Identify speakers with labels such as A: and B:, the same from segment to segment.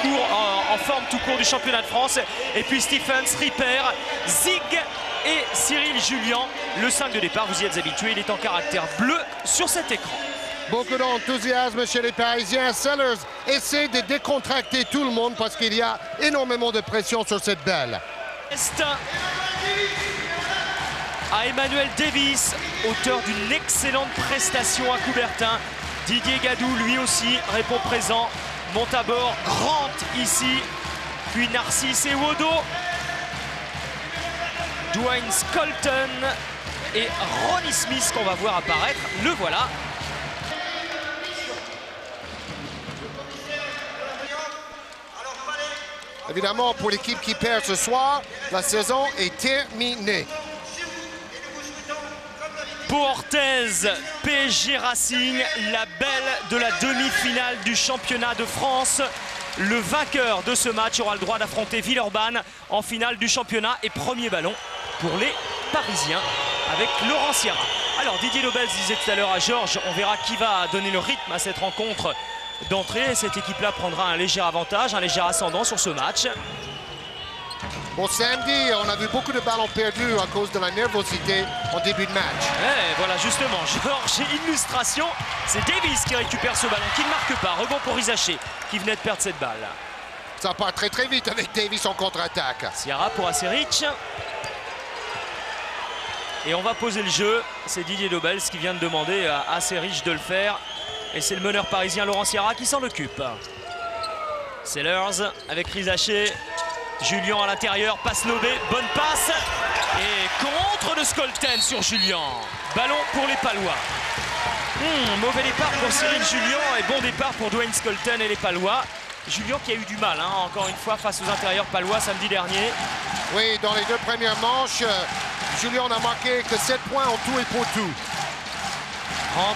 A: court, en forme tout court du championnat de France. Et puis Stephens, Ripper, Zig et Cyril Julien. Le 5 de départ, vous y êtes habitués, il est en caractère bleu sur cet écran.
B: Beaucoup d'enthousiasme chez les Parisiens. Sellers essaie de décontracter tout le monde parce qu'il y a énormément de pression sur cette balle.
A: À Emmanuel Davis, auteur d'une excellente prestation à Coubertin. Didier Gadou, lui aussi, répond présent. Monte à bord, Grant ici, puis Narcisse et Wodo. Dwayne Scolton et Ronnie Smith qu'on va voir apparaître. Le voilà.
B: Évidemment, pour l'équipe qui perd ce soir, la saison est terminée.
A: Pour Orthez, PSG Racing, la belle de la demi-finale du championnat de France. Le vainqueur de ce match aura le droit d'affronter Villeurbanne en finale du championnat et premier ballon pour les Parisiens avec Laurent Sierra. Alors Didier Lobel disait tout à l'heure à Georges, on verra qui va donner le rythme à cette rencontre d'entrée. Cette équipe-là prendra un léger avantage, un léger ascendant sur ce match.
B: Bon, samedi, on a vu beaucoup de ballons perdus à cause de la nervosité en début de match.
A: Ouais, voilà, justement, Georges, illustration. C'est Davis qui récupère ce ballon, qui ne marque pas. Rebond pour Isaché, qui venait de perdre cette balle.
B: Ça part très très vite avec Davis en contre-attaque.
A: Sierra pour Aceric. Et on va poser le jeu. C'est Didier Dobels qui vient de demander à Aceric de le faire. Et c'est le meneur parisien Laurent Sierra qui s'en occupe. Sellers avec Rizaché. Julien à l'intérieur, passe lobée, bonne passe. Et contre de Scolten sur Julien. Ballon pour les Palois. Mauvais départ pour Cyril Julien et bon départ pour Dwayne Scolten et les Palois. Julien qui a eu du mal, encore une fois, face aux intérieurs palois samedi dernier.
B: Oui, dans les deux premières manches, Julien n'a marqué que 7 points en tout et pour tout.
A: Grant.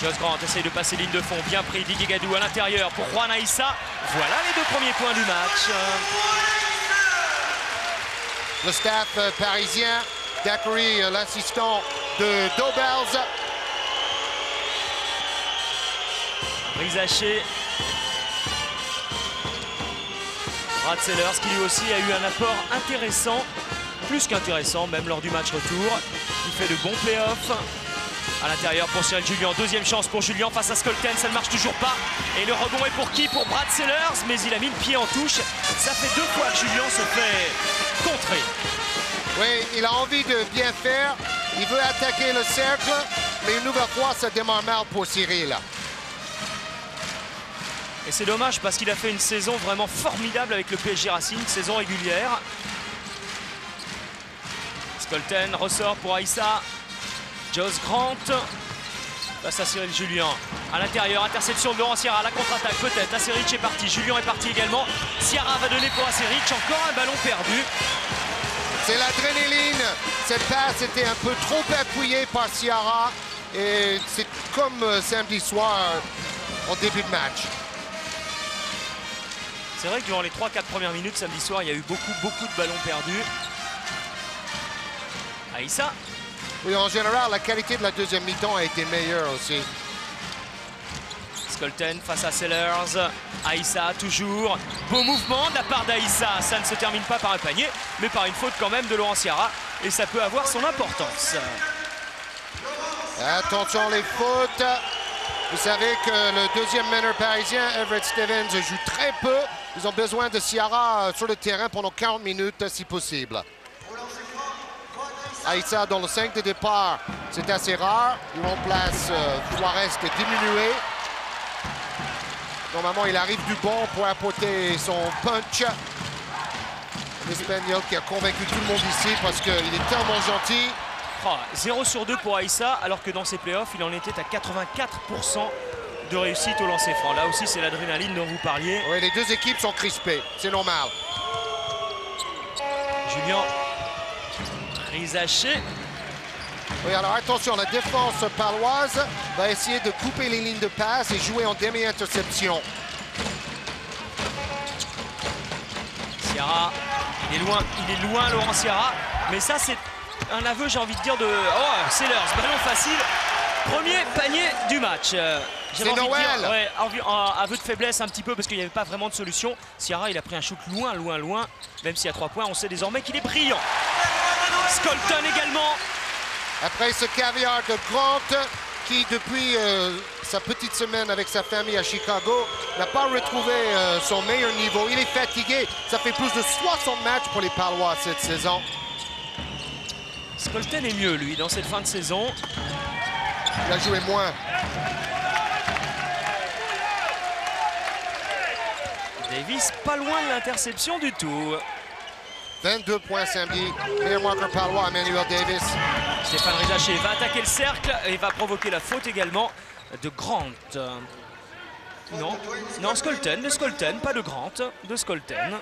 A: Josh Grant essaye de passer ligne de fond, bien pris. Didier Gadou à l'intérieur pour Juan Aïssa. Voilà les deux premiers points du match.
B: Le staff parisien, Dacoury, l'assistant de Dobels.
A: Rizaché. Brad Sellers qui lui aussi a eu un apport intéressant, plus qu'intéressant même lors du match retour. Il fait de bons playoffs. À l'intérieur pour Cyril Julien, deuxième chance pour Julien face à Scolten, ça ne marche toujours pas. Et le rebond est pour qui? Pour Brad Sellers, mais il a mis le pied en touche. Ça fait 2 fois que Julien se fait contrer.
B: Oui, il a envie de bien faire, il veut attaquer le cercle, mais une nouvelle fois, ça démarre mal pour Cyril.
A: Et c'est dommage parce qu'il a fait une saison vraiment formidable avec le PSG Racing, saison régulière. Scolten ressort pour Aïssa. Josh Grant face à Cyril Julien. À l'intérieur, interception de Laurent Sierra, la contre-attaque peut-être. Aceric est parti, Julien est parti également. Sierra va donner pour Aceric, encore un ballon perdu.
B: C'est l'adrénaline. Cette passe était un peu trop appuyée par Sierra. Et c'est comme samedi soir en début de match.
A: C'est vrai que durant les 3-4 premières minutes samedi soir, il y a eu beaucoup de ballons perdus. Aïssa.
B: Oui, en général, la qualité de la deuxième mi-temps a été meilleure aussi.
A: Scolten face à Sellers. Aïssa toujours. Beau mouvement de la part d'Aïssa. Ça ne se termine pas par un panier, mais par une faute quand même de Laurent Sierra. Et ça peut avoir son importance.
B: Attention les fautes. Vous savez que le deuxième meneur parisien, Everett Stevens, joue très peu. Ils ont besoin de Sierra sur le terrain pendant 40 minutes si possible. Aïssa dans le 5 de départ, c'est assez rare. Il remplace Juarez de diminué. Normalement, il arrive du banc pour apporter son punch. L'Espagnol qui a convaincu tout le monde ici parce qu'il est tellement gentil.
A: 0 sur 2 pour Aïssa, alors que dans ses playoffs, il en était à 84% de réussite au lancer franc. Là aussi, c'est l'adrénaline dont vous parliez.
B: Oui, les deux équipes sont crispées, c'est normal.
A: Julien Rizaché.
B: Oui, alors attention, la défense paloise va essayer de couper les lignes de passe et jouer en demi-interception.
A: Sierra, il est loin Laurent Sierra, mais ça c'est un aveu, j'ai envie de dire, de Sellers, ballon facile, premier panier du match.
B: C'est Noël.
A: Ouais, aveu de faiblesse un petit peu parce qu'il n'y avait pas vraiment de solution. Ciara, il a pris un shoot loin. Même s'il y a 3 points, on sait désormais qu'il est brillant. Scolton également.
B: Après ce caviar de Grant, qui depuis sa petite semaine avec sa famille à Chicago n'a pas retrouvé son meilleur niveau. Il est fatigué. Ça fait plus de 60 matchs pour les Palois cette saison.
A: Scolton est mieux, lui, dans cette fin de saison.
B: Il a joué moins.
A: Davis pas loin de l'interception du tout.
B: 22 points samedi. Meilleur marqueur palois, Emmanuel Davis.
A: Stéphane Rizaché va attaquer le cercle et va provoquer la faute également de Grant. Non, Scolton, de Scolton, pas de Grant, de Scolton.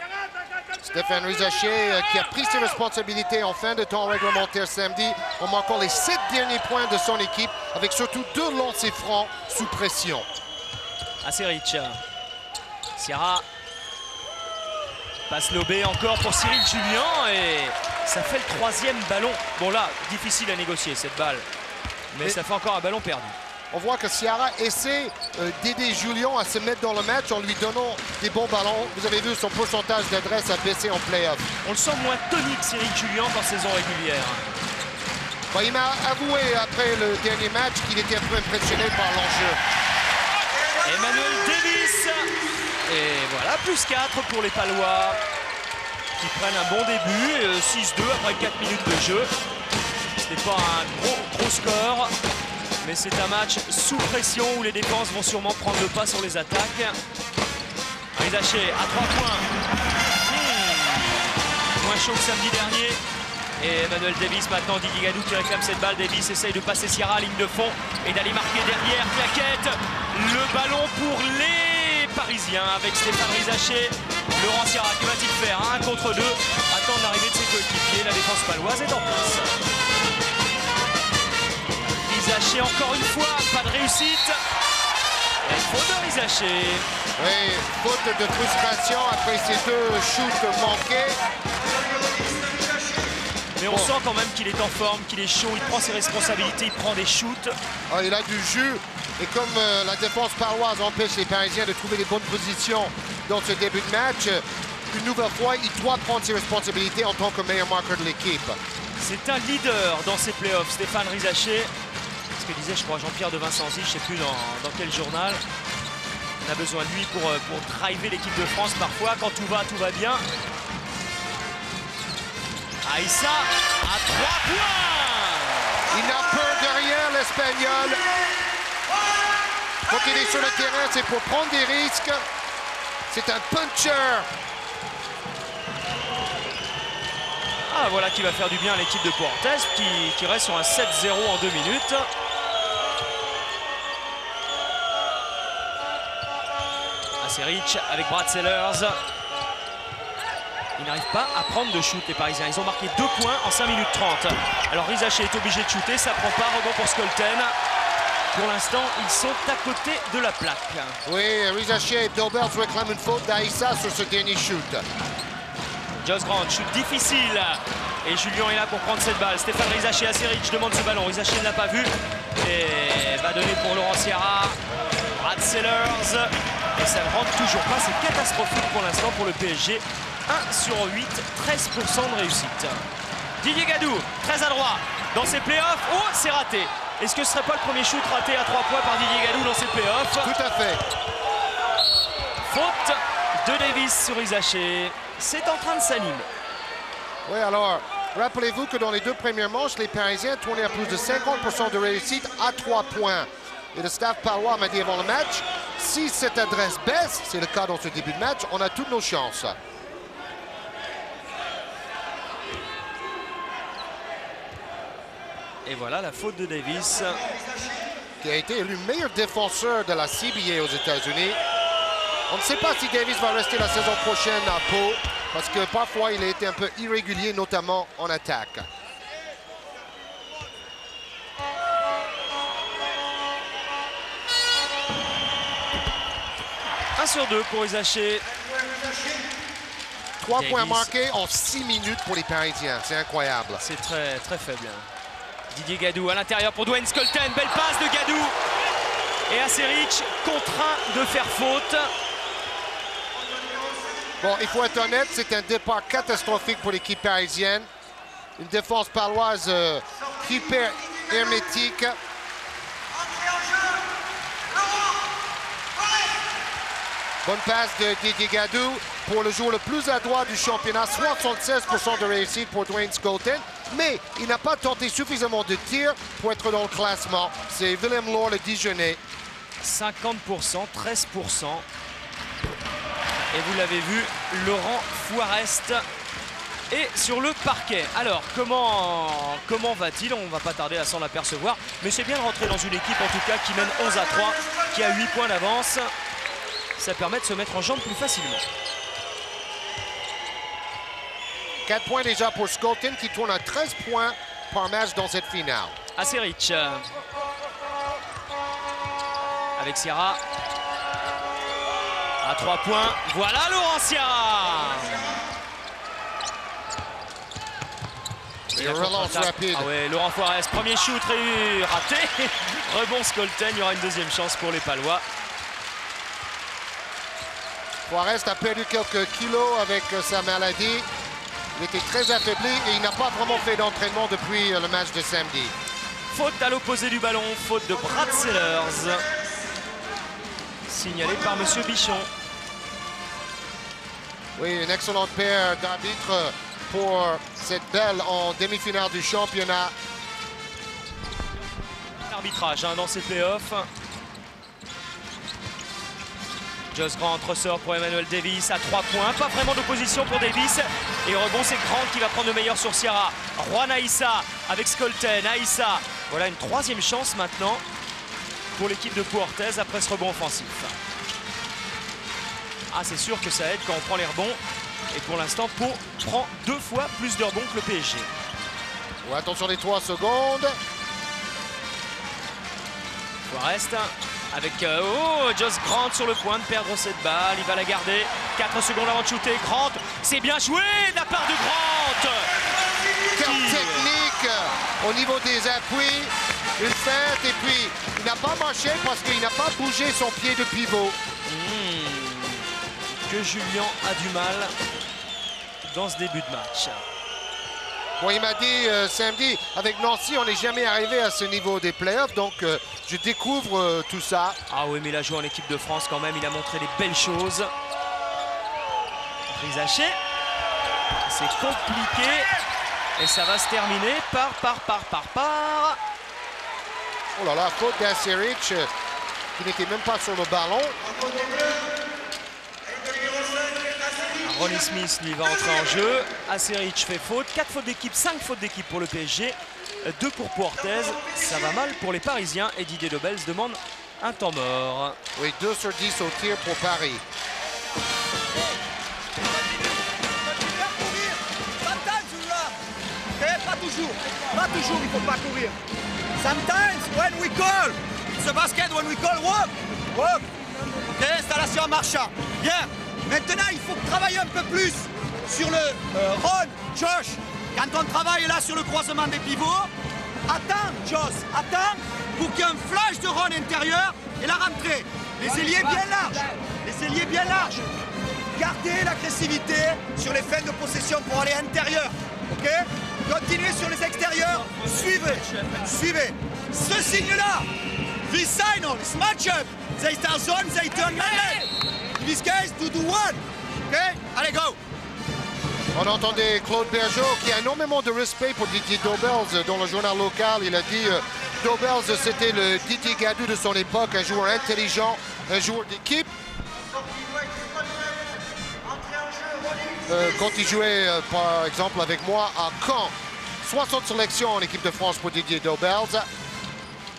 B: Stéphane Rizaché qui a pris ses responsabilités en fin de temps réglementaire samedi en marquant les 7 derniers points de son équipe avec surtout 2 lancers francs sous pression.
A: Aseric. Ciara passe l'obé encore pour Cyril Julien et ça fait le 3e ballon. Bon là, difficile à négocier cette balle, mais ça fait encore un ballon perdu.
B: On voit que Ciara essaie d'aider Julien à se mettre dans le match en lui donnant des bons ballons. Vous avez vu son pourcentage d'adresse a baissé en play-off.
A: On le sent moins tonique, Cyril Julien, dans saison régulière.
B: Bon, il m'a avoué après le dernier match qu'il était un peu impressionné par l'enjeu.
A: Emmanuel Davis. Et voilà, plus 4 pour les Palois qui prennent un bon début. 6-2 après 4 minutes de jeu. Ce n'est pas un gros score, mais c'est un match sous pression où les défenses vont sûrement prendre le pas sur les attaques. Rizaché à 3 points. Moins chaud que samedi dernier. Et Emmanuel Davis maintenant, Didier Gadou qui réclame cette balle. Davis essaye de passer Ciara à ligne de fond et d'aller marquer derrière. Claquette, le ballon pour les Parisiens avec Stéphane Rizaché. Laurent Ciara, que va-t-il faire? 1 contre 2, attendre l'arrivée de ses coéquipiers. La défense paloise est en place. Rizaché encore une fois, pas de réussite. Et faute de Rizaché.
B: Oui, faute de frustration après ces 2 shoots manqués.
A: Mais on sent quand même qu'il est en forme, qu'il est chaud, il prend ses responsabilités, il prend des shoots.
B: Ah, il a du jus. Et comme la défense paloise empêche les Parisiens de trouver les bonnes positions dans ce début de match, une nouvelle fois, il doit prendre ses responsabilités en tant que meilleur marqueur de l'équipe.
A: C'est un leader dans ces playoffs, Stéphane Rizaché. Ce que disait, je crois, Jean-Pierre de Vincenzi, je ne sais plus dans quel journal. On a besoin de lui pour driver l'équipe de France parfois. Quand tout va bien. Aïssa à 3 points.
B: Il n'a peur de rien, l'Espagnol. Quand il est sur le terrain, c'est pour prendre des risques. C'est un puncher.
A: Ah, voilà qui va faire du bien à l'équipe de Portes qui reste sur un 7-0 en 2 minutes. Aseric avec Brad Sellers. Ils n'arrivent pas à prendre de shoot, les Parisiens. Ils ont marqué 2 points en 5 minutes 30. Alors Rizaché est obligé de shooter, ça prend pas, rebond pour Scolton. Pour l'instant, ils sont à côté de la plaque.
B: Oui, Rizaché et Dobers réclament une faute d'Aïssa sur ce dernier shoot.
A: Josh Grant, shoot difficile. Et Julien est là pour prendre cette balle. Stéphane Rizaché, Aseric demande ce ballon. Rizaché ne l'a pas vu. Et va donner pour Laurent Ciara. Brad Sellers. Et ça ne rentre toujours pas. C'est catastrophique pour l'instant pour le PSG. 1 sur 8, 13% de réussite. Didier Gadou, très adroit dans ses playoffs. Oh, c'est raté. Est-ce que ce serait pas le premier shoot raté à 3 points par Didier Gadou dans ses playoffs?
B: Tout à fait.
A: Faute de Davis sur Rizaché. C'est en train de s'animer.
B: Oui, alors, rappelez-vous que dans les 2 premières manches, les Parisiens tournaient à plus de 50% de réussite à 3 points. Et le staff palois m'a dit avant le match, si cette adresse baisse, c'est le cas dans ce début de match, on a toutes nos chances.
A: Et voilà la faute de Davis.
B: Qui a été élu meilleur défenseur de la CBA aux États-Unis. On ne sait pas si Davis va rester la saison prochaine à Pau, parce que parfois il a été un peu irrégulier, notamment en attaque.
A: Un sur 2 pour Rizaché.
B: 3 points marqués en 6 minutes pour les Parisiens. C'est incroyable.
A: C'est très faible. Didier Gadou à l'intérieur pour Dwayne Scolton. Belle passe de Gadou. Et Aseric contraint de faire faute.
B: Bon, il faut être honnête, c'est un départ catastrophique pour l'équipe parisienne. Une défense paloise hyper hermétique. Bonne passe de Didier Gadou pour le joueur le plus adroit du championnat. 76% de réussite pour Dwayne Skolten. Mais il n'a pas tenté suffisamment de tirs pour être dans le classement. C'est Willem Lohr, le Dijonais.
A: 50%, 13%. Et vous l'avez vu, Laurent Foirest est sur le parquet. Alors, comment va-t-il? On ne va pas tarder à s'en apercevoir. Mais c'est bien de rentrer dans une équipe, en tout cas, qui mène 11-3, qui a 8 points d'avance. Ça permet de se mettre en jambes plus facilement.
B: 4 points déjà pour Skolten, qui tourne à 13 points par match dans cette finale.
A: Aseric. Avec Sierra. À 3 points. Voilà Laurent Sierra.
B: Et relance rapide.
A: Ah ouais, Laurent Foirest, premier shoot raté. Rebond Skolten, il y aura une deuxième chance pour les Palois.
B: Foirest a perdu quelques kilos avec sa maladie. Il était très affaibli et il n'a pas vraiment fait d'entraînement depuis le match de samedi.
A: Faute à l'opposé du ballon, faute de Brad Sellers. Signalé par Monsieur Bichon.
B: Oui, une excellente paire d'arbitres pour cette belle en demi-finale du championnat.
A: Arbitrage dans ces playoffs. Josh Grant ressort pour Emmanuel Davis à 3 points. Pas vraiment d'opposition pour Davis. Et au rebond, c'est Grant qui va prendre le meilleur sur Sierra. Juan Aïssa avec Skolten. Aïssa, voilà une troisième chance maintenant pour l'équipe de Pau Orthez après ce rebond offensif. Ah, c'est sûr que ça aide quand on prend les rebonds. Et pour l'instant, Pau prend 2 fois plus de rebonds que le PSG.
B: Ouais, attention les 3 secondes.
A: Forest avec Josh Grant sur le point de perdre cette balle. Il va la garder. 4 secondes avant de shooter. Grant, c'est bien joué de la part de Grant.
B: Quelle technique au niveau des appuis. Une feinte et puis il n'a pas marché parce qu'il n'a pas bougé son pied de pivot.
A: Que Julien a du mal dans ce début de match.
B: Bon, il m'a dit samedi, avec Nancy, on n'est jamais arrivé à ce niveau des playoffs, donc je découvre tout ça.
A: Ah oui, mais il a joué en équipe de France quand même, il a montré des belles choses. Rizaché, c'est compliqué et ça va se terminer par.
B: Oh là là, faute d'Aseric qui n'était même pas sur le ballon.
A: Ronnie Smith lui va entrer en jeu. Aseric fait faute. 4 fautes d'équipe, 5 fautes d'équipe pour le PSG. 2 pour Pau Orthez. Ça va mal pour les Parisiens et Didier Dobels demande un temps mort.
B: Oui, 2 sur 10 au tir pour Paris.
C: Pas toujours, il ne faut pas courir. Sometimes when we call, it's a basket when we call walk. Walk. Ok, installation en marchant. Bien. Maintenant, il faut travailler un peu plus sur le Ron, Josh. Quand on travaille là sur le croisement des pivots, attends, Josh, attends pour qu'il y ait un flash de Ron intérieur et la rentrée. Les ailiers bien larges. Les ailiers bien larges. Gardez l'agressivité sur les fins de possession pour aller intérieur. Ok? Continuez sur les extérieurs. Suivez. Suivez. Ce signe-là. This signal, this match-up. They start zone, they turn man. In this case, do one. Ok? Allez, go.
B: On entendait Claude Bergeau qui a énormément de respect pour Didier Dobels dans le journal local. Il a dit Dobels, c'était le Didier Gadou de son époque, un joueur intelligent, un joueur d'équipe. Quand il jouait, par exemple, avec moi à Caen, 60 sélections en équipe de France pour Didier Dobels,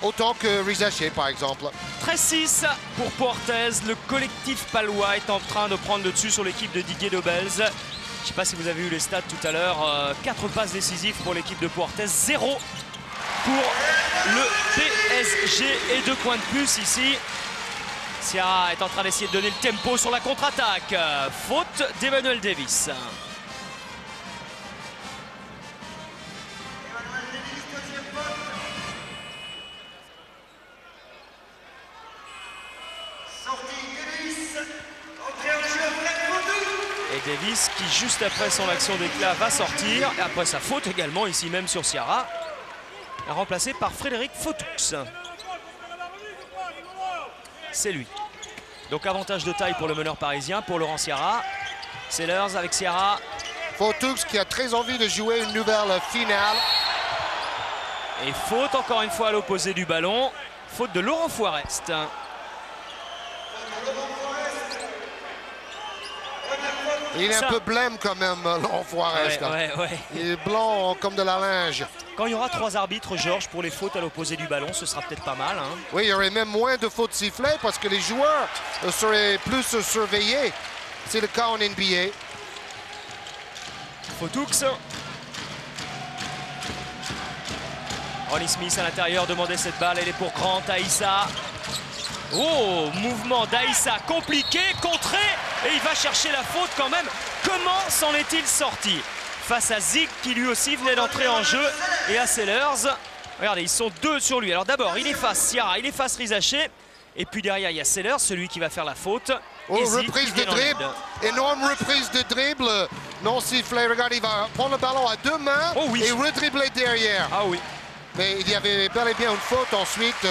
B: autant que Rizaché, par exemple.
A: 13-6 pour Pau Orthez. Le collectif palois est en train de prendre le dessus sur l'équipe de Didier Dobels. Je ne sais pas si vous avez eu les stats tout à l'heure. 4 passes décisives pour l'équipe de Pau Orthez, 0 pour le PSG et 2 points de plus ici. Sierra est en train d'essayer de donner le tempo sur la contre-attaque. Faute d'Emmanuel Davis. Davis qui, juste après son action d'éclat, va sortir. Et après sa faute également, ici même sur Ciara, remplacé par Frédéric Fautoux. C'est lui. Donc avantage de taille pour le meneur parisien, pour Laurent Ciara. Sellers avec Ciara.
B: Fautoux qui a très envie de jouer une nouvelle finale.
A: Et faute encore une fois à l'opposé du ballon. Faute de Laurent Forest.
B: Il est un peu blême quand même, Laurent Forest.
A: Ouais.
B: Il est blanc comme de la linge.
A: Quand il y aura 3 arbitres, Georges, pour les fautes à l'opposé du ballon, ce sera peut-être pas mal. Hein.
B: Oui, il y aurait même moins de fautes sifflées parce que les joueurs seraient plus surveillés. C'est le cas en NBA.
A: Fautoux. Ronnie Smith à l'intérieur demandait cette balle. Elle est pour Grant. Aïssa. Oh, mouvement d'Aïssa compliqué, contré. Et il va chercher la faute quand même. Comment s'en est-il sorti face à Zig qui lui aussi venait d'entrer en jeu et à Sellers? Regardez, ils sont 2 sur lui. Alors d'abord, il efface Ciara, il efface Rizaché. Et puis derrière, il y a Sellers, celui qui va faire la faute.
B: Oh, reprise de dribble. Énorme reprise de dribble. Non sifflé. Regardez, il va prendre le ballon à 2 mains et redribbler derrière.
A: Ah oui.
B: Mais il y avait bel et bien une faute ensuite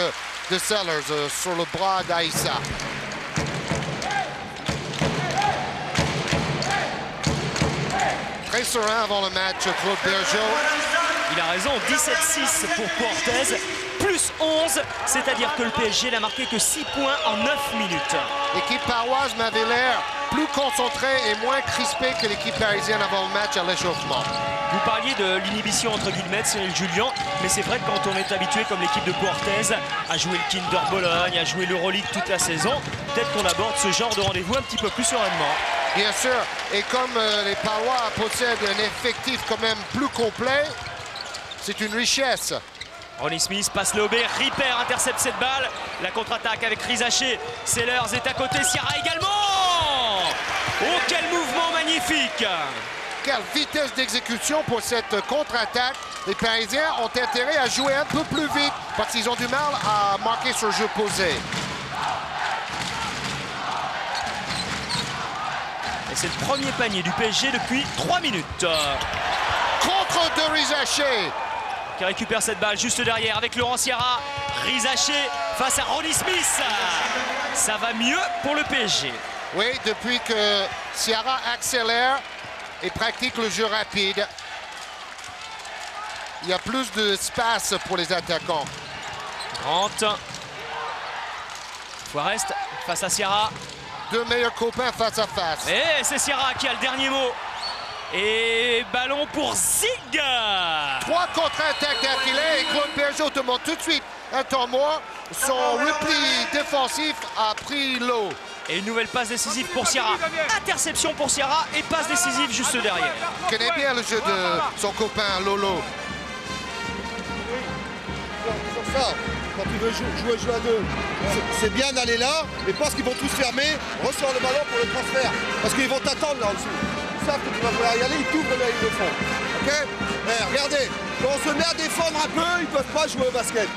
B: de Sellers sur le bras d'Aïssa. Très serein avant le match, Claude Bergeau.
A: Il a raison, 17-6 pour Portez, plus 11, c'est-à-dire que le PSG n'a marqué que 6 points en 9 minutes.
B: L'équipe paroise m'avait l'air plus concentrée et moins crispée que l'équipe parisienne avant le match à l'échauffement.
A: Vous parliez de l'inhibition entre guillemets de Cyril Julien, mais c'est vrai que quand on est habitué comme l'équipe de Portez à jouer le Kinder Bologne, à jouer l'Euroleague toute la saison, peut-être qu'on aborde ce genre de rendez-vous un petit peu plus sereinement.
B: Bien sûr, et comme les Palois possèdent un effectif quand même plus complet, c'est une richesse.
A: Ronnie Smith passe le Aubert, Ripper intercepte cette balle. La contre-attaque avec Rizaché. Sellers est à côté, Ciara également. Oh, quel mouvement magnifique!
B: Quelle vitesse d'exécution pour cette contre-attaque. Les Parisiens ont intérêt à jouer un peu plus vite parce qu'ils ont du mal à marquer sur jeu posé.
A: Et c'est le premier panier du PSG depuis 3 minutes.
B: Contre de Rizaché.
A: Qui récupère cette balle juste derrière avec Laurent Ciara. Rizaché face à Ronnie Smith. Ça va mieux pour le PSG.
B: Oui, depuis que Ciara accélère et pratique le jeu rapide, il y a plus d'espace pour les attaquants.
A: Grant. Forest face à Ciara.
B: 2 meilleurs copains face à face.
A: Et c'est Ciara qui a le dernier mot. Et ballon pour Zig.
B: 3 contre-attaques d'affilée et Claude Bergeau demande tout de suite un temps mort. Son repli défensif a pris l'eau.
A: Et une nouvelle passe décisive pour Ciara. Interception pour Ciara et passe décisive juste derrière.
B: Il connaît bien le jeu de son copain Lolo.
D: Sur ça, quand tu veux jouer à 2, c'est bien d'aller là, mais parce qu'ils vont tous fermer, ressort le ballon pour le transfert. Parce qu'ils vont t'attendre là en dessous. Ils savent que tu vas vouloir y aller, ils t'ouvrent là, ils le font. Ok? Regardez, quand on se met à défendre un peu, ils ne peuvent pas jouer au basket.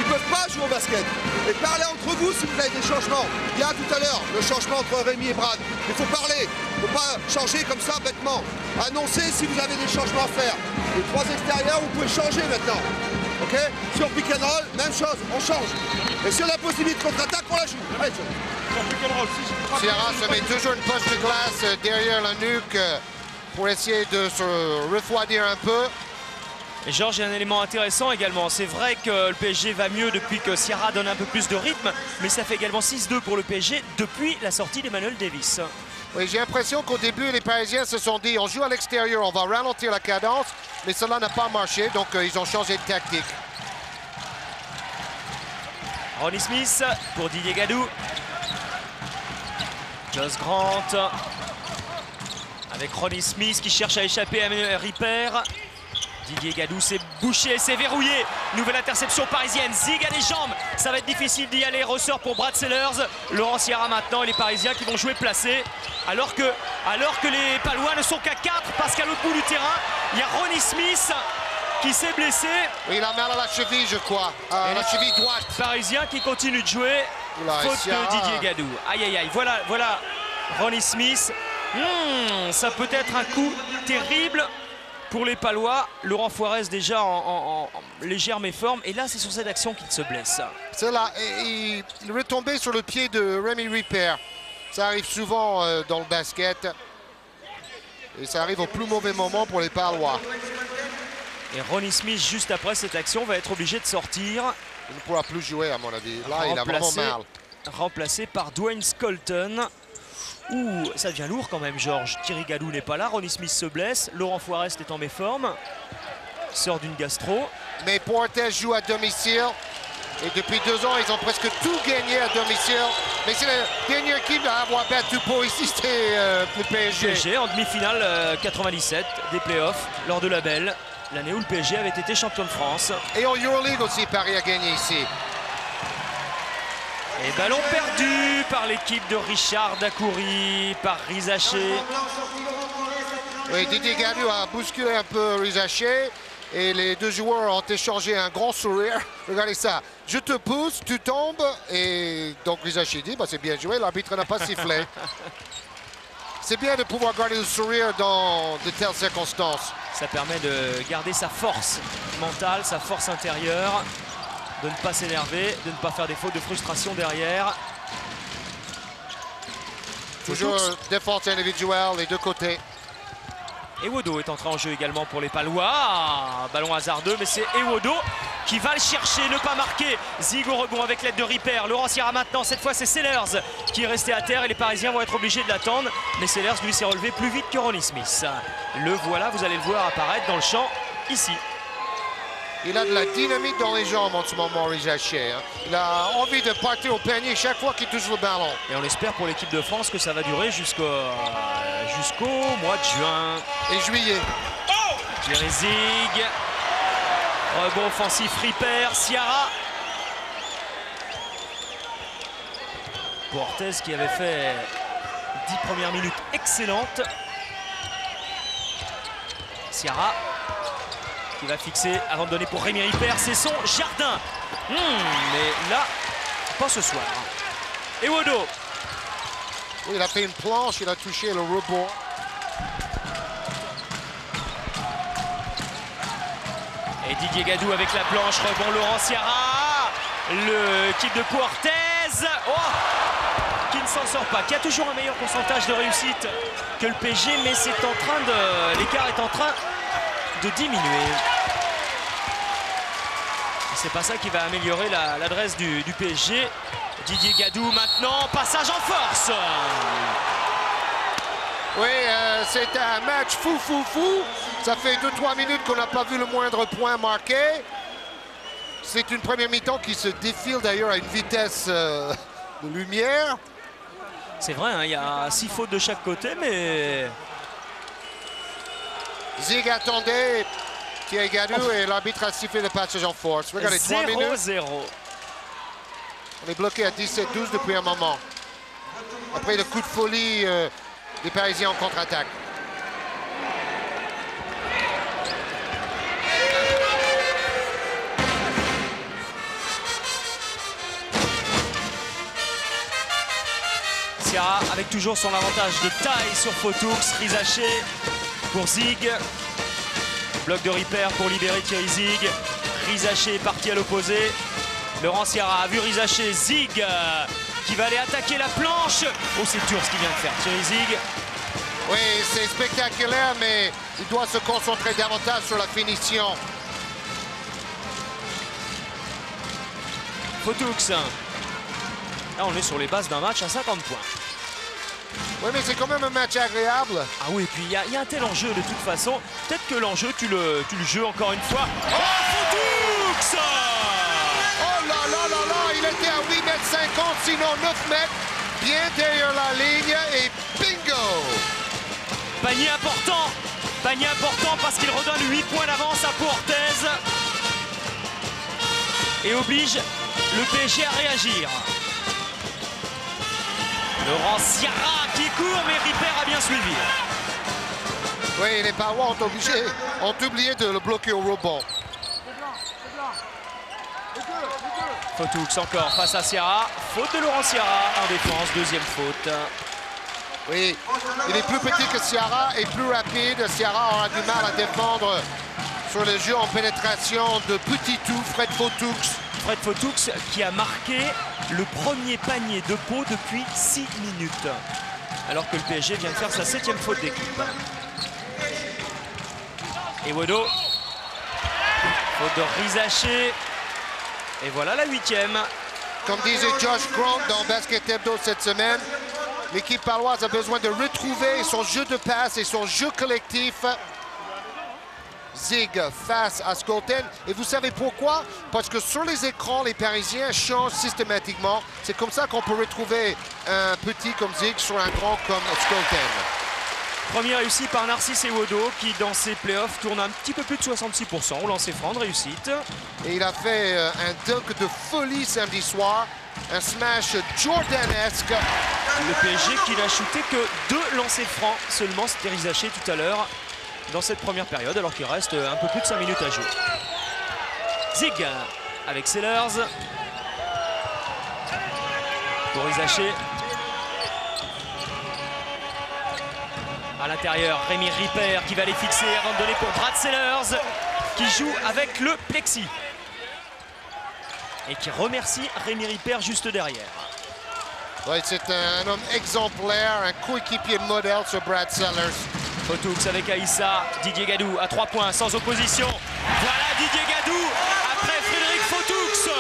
D: Ils ne peuvent pas jouer au basket. Et parlez entre vous si vous avez des changements. Il y a tout à l'heure le changement entre Rémi et Brad. Il faut parler. Il ne faut pas changer comme ça bêtement. Annoncez si vous avez des changements à faire. Les 3 extérieurs, vous pouvez changer maintenant. Ok? Sur pick and roll, même chose, on change. Et si on a la possibilité de contre-attaque, on la joue. Allez,
B: Ciara se met toujours une poche de glace derrière la nuque pour essayer de se refroidir un peu.
A: Et Georges, il y a un élément intéressant également. C'est vrai que le PSG va mieux depuis que Ciara donne un peu plus de rythme, mais ça fait également 6-2 pour le PSG depuis la sortie d'Emmanuel Davis.
B: Oui, j'ai l'impression qu'au début, les Parisiens se sont dit on joue à l'extérieur, on va ralentir la cadence, mais cela n'a pas marché, donc ils ont changé de tactique.
A: Ronnie Smith pour Didier Gadou. Josh Grant avec Ronnie Smith qui cherche à échapper à Ripper. Didier Gadou s'est bouché, s'est verrouillé. Nouvelle interception parisienne. Zig a les jambes. Ça va être difficile d'y aller. Ressort pour Brad Sellers. Laurent Ciara maintenant et les Parisiens qui vont jouer placés. Alors que les Palois ne sont qu'à 4 parce qu'à l'autre bout du terrain, il y a Ronnie Smith qui s'est blessé.
B: Oui, il a mal à la cheville, je crois. La cheville droite.
A: Parisien qui continue de jouer. Faute de Didier Gadou. Aïe, aïe, aïe. Voilà Ronnie Smith Ça peut être un coup terrible pour les Palois. Laurent Foirez déjà en légère méforme. Et là, c'est sur cette action qu'il se blesse.
B: C'est là. Et il est retombé sur le pied de Rémi Ripert. Ça arrive souvent dans le basket. Et ça arrive au plus mauvais moment pour les Palois.
A: Et Ronnie Smith, juste après cette action, va être obligé de sortir.
B: Il ne pourra plus jouer, à mon avis. Là, il a vraiment mal.
A: Remplacé par Dwayne Scolton. Ouh, ça devient lourd quand même, Georges. Thierry Gadou n'est pas là, Ronnie Smith se blesse. Laurent Foirez est en méforme. Sort d'une gastro.
B: Mais Portes joue à domicile. Et depuis 2 ans, ils ont presque tout gagné à domicile. Mais c'est la dernière équipe à avoir battu pour ici, c'était le PSG.
A: PSG en demi-finale 97 des playoffs lors de la Belle. L'année où le PSG avait été champion de France.
B: Et en Euroleague aussi, Paris a gagné ici.
A: Et ballon perdu par l'équipe de Richard Dacoury, par Rizaché.
B: Oui, Didier Gadou a bousculé un peu Rizaché. Et les 2 joueurs ont échangé un grand sourire. Regardez ça. Je te pousse, tu tombes. Et donc Rizaché dit, bah, c'est bien joué, l'arbitre n'a pas sifflé. C'est bien de pouvoir garder le sourire dans de telles circonstances.
A: Ça permet de garder sa force mentale, sa force intérieure, de ne pas s'énerver, de ne pas faire des fautes de frustration derrière.
B: Toujours défense individuelle, les 2 côtés.
A: Ewodo est entré en jeu également pour les Palois. Ballon hasardeux, mais c'est Ewodo qui va le chercher, ne pas marquer. Zig au rebond avec l'aide de Ripert. Laurent Sierra maintenant, cette fois c'est Sellers qui est resté à terre et les Parisiens vont être obligés de l'attendre. Mais Sellers lui s'est relevé plus vite que Ronnie Smith. Le voilà, vous allez le voir apparaître dans le champ ici.
B: Il a de la dynamite dans les jambes en ce moment, Rizaché. Il a envie de partir au panier chaque fois qu'il touche le ballon.
A: Et on espère pour l'équipe de France que ça va durer jusqu'au mois de juin.
B: Et juillet.
A: Jerry Zig. Rebond offensif Ripert, Ciara. Portes qui avait fait 10 premières minutes excellentes. Ciara qui va fixer avant de donner pour Rémi Ripert, c'est son jardin. Mais là, pas ce soir. Ewodo.
B: Oui, il a fait une planche, il a touché le rebond.
A: Et Didier Gadou avec la planche, rebond Laurent Sierra. Le kick de Portes. Qui ne s'en sort pas, qui a toujours un meilleur pourcentage de réussite que le PSG, mais c'est en train de. L'écart est en train de diminuer. C'est pas ça qui va améliorer l'adresse du PSG. Didier Gadou maintenant, passage en force.
B: Oui, c'est un match fou. Ça fait 2-3 minutes qu'on n'a pas vu le moindre point marqué. C'est une première mi-temps qui se défile d'ailleurs à une vitesse de lumière.
A: C'est vrai, hein, il y a 6 fautes de chaque côté, mais...
B: Zig attendait Thierry Gadou et l'arbitre a sifflé le passage en force. Regardez, 3 minutes.
A: 0-0.
B: On est bloqué à 17-12 depuis un moment. Après le coup de folie des Parisiens en contre-attaque.
A: Ciara avec toujours son avantage de taille sur Fotoux. Rizaché pour Zig. Bloc de Ripert pour libérer Thierry Zig. Rizaché est parti à l'opposé. Laurent Sierra a vu Rizaché. Zig qui va aller attaquer la planche. Oh, c'est dur ce qu'il vient de faire, Thierry Zig.
B: Oui, c'est spectaculaire, mais il doit se concentrer davantage sur la finition.
A: Fotoux. Là, on est sur les bases d'un match à 50 points.
B: Oui, mais c'est quand même un match agréable.
A: Ah oui, et puis il y a un tel enjeu de toute façon. Peut-être que l'enjeu, tu le joues encore une fois. Oh, Fotoux!
B: Oh là là là là, il était à 8,50 m, sinon 9 mètres. Bien derrière la ligne et bingo!
A: Panier important parce qu'il redonne 8 points d'avance à Portes. Et oblige le PSG à réagir. Laurent Sierra qui court, mais Ripert a bien suivi.
B: Oui, les Palois ont oublié de le bloquer au rebond.
A: Fotoux encore face à Sierra. Faute de Laurent Sierra en défense, deuxième faute.
B: Oui, il est plus petit que Ciara et plus rapide. Ciara aura du mal à défendre sur le jeu en pénétration de petit tout, Fred Fotoux.
A: Fred Fotoux qui a marqué le premier panier de Pau depuis 6 minutes. Alors que le PSG vient de faire sa 7e faute d'équipe. Et Wodo. Faute de Rizaché. Et voilà la 8e.
B: Comme disait Josh Grant dans Basket Hebdo cette semaine, l'équipe paloise a besoin de retrouver son jeu de passe et son jeu collectif. Zig face à Skolten. Et vous savez pourquoi? Parce que sur les écrans, les Parisiens changent systématiquement. C'est comme ça qu'on peut retrouver un petit comme Zig sur un grand comme Skolten.
A: Premier réussi par Narcisse Ewodo qui dans ses playoffs tourne un petit peu plus de 66% au lancer franc de réussite.
B: Et il a fait un dunk de folie samedi soir. Un smash jordanesque.
A: Le PSG qui n'a shooté que 2 lancers francs seulement, c'était Rizaché tout à l'heure dans cette première période alors qu'il reste un peu plus de 5 minutes à jouer. Zig avec Sellers. Pour Rizaché. À l'intérieur, Rémi Ripper qui va les fixer avant de donner pour Brad Sellers qui joue avec le plexi. Et qui remercie Rémi Ripper juste derrière.
B: Ouais, c'est un homme exemplaire, un coéquipier modèle sur Brad Sellers.
A: Fotoux avec Aïssa, Didier Gadou à 3 points sans opposition. Voilà Didier Gadou après Frédéric Fotoux.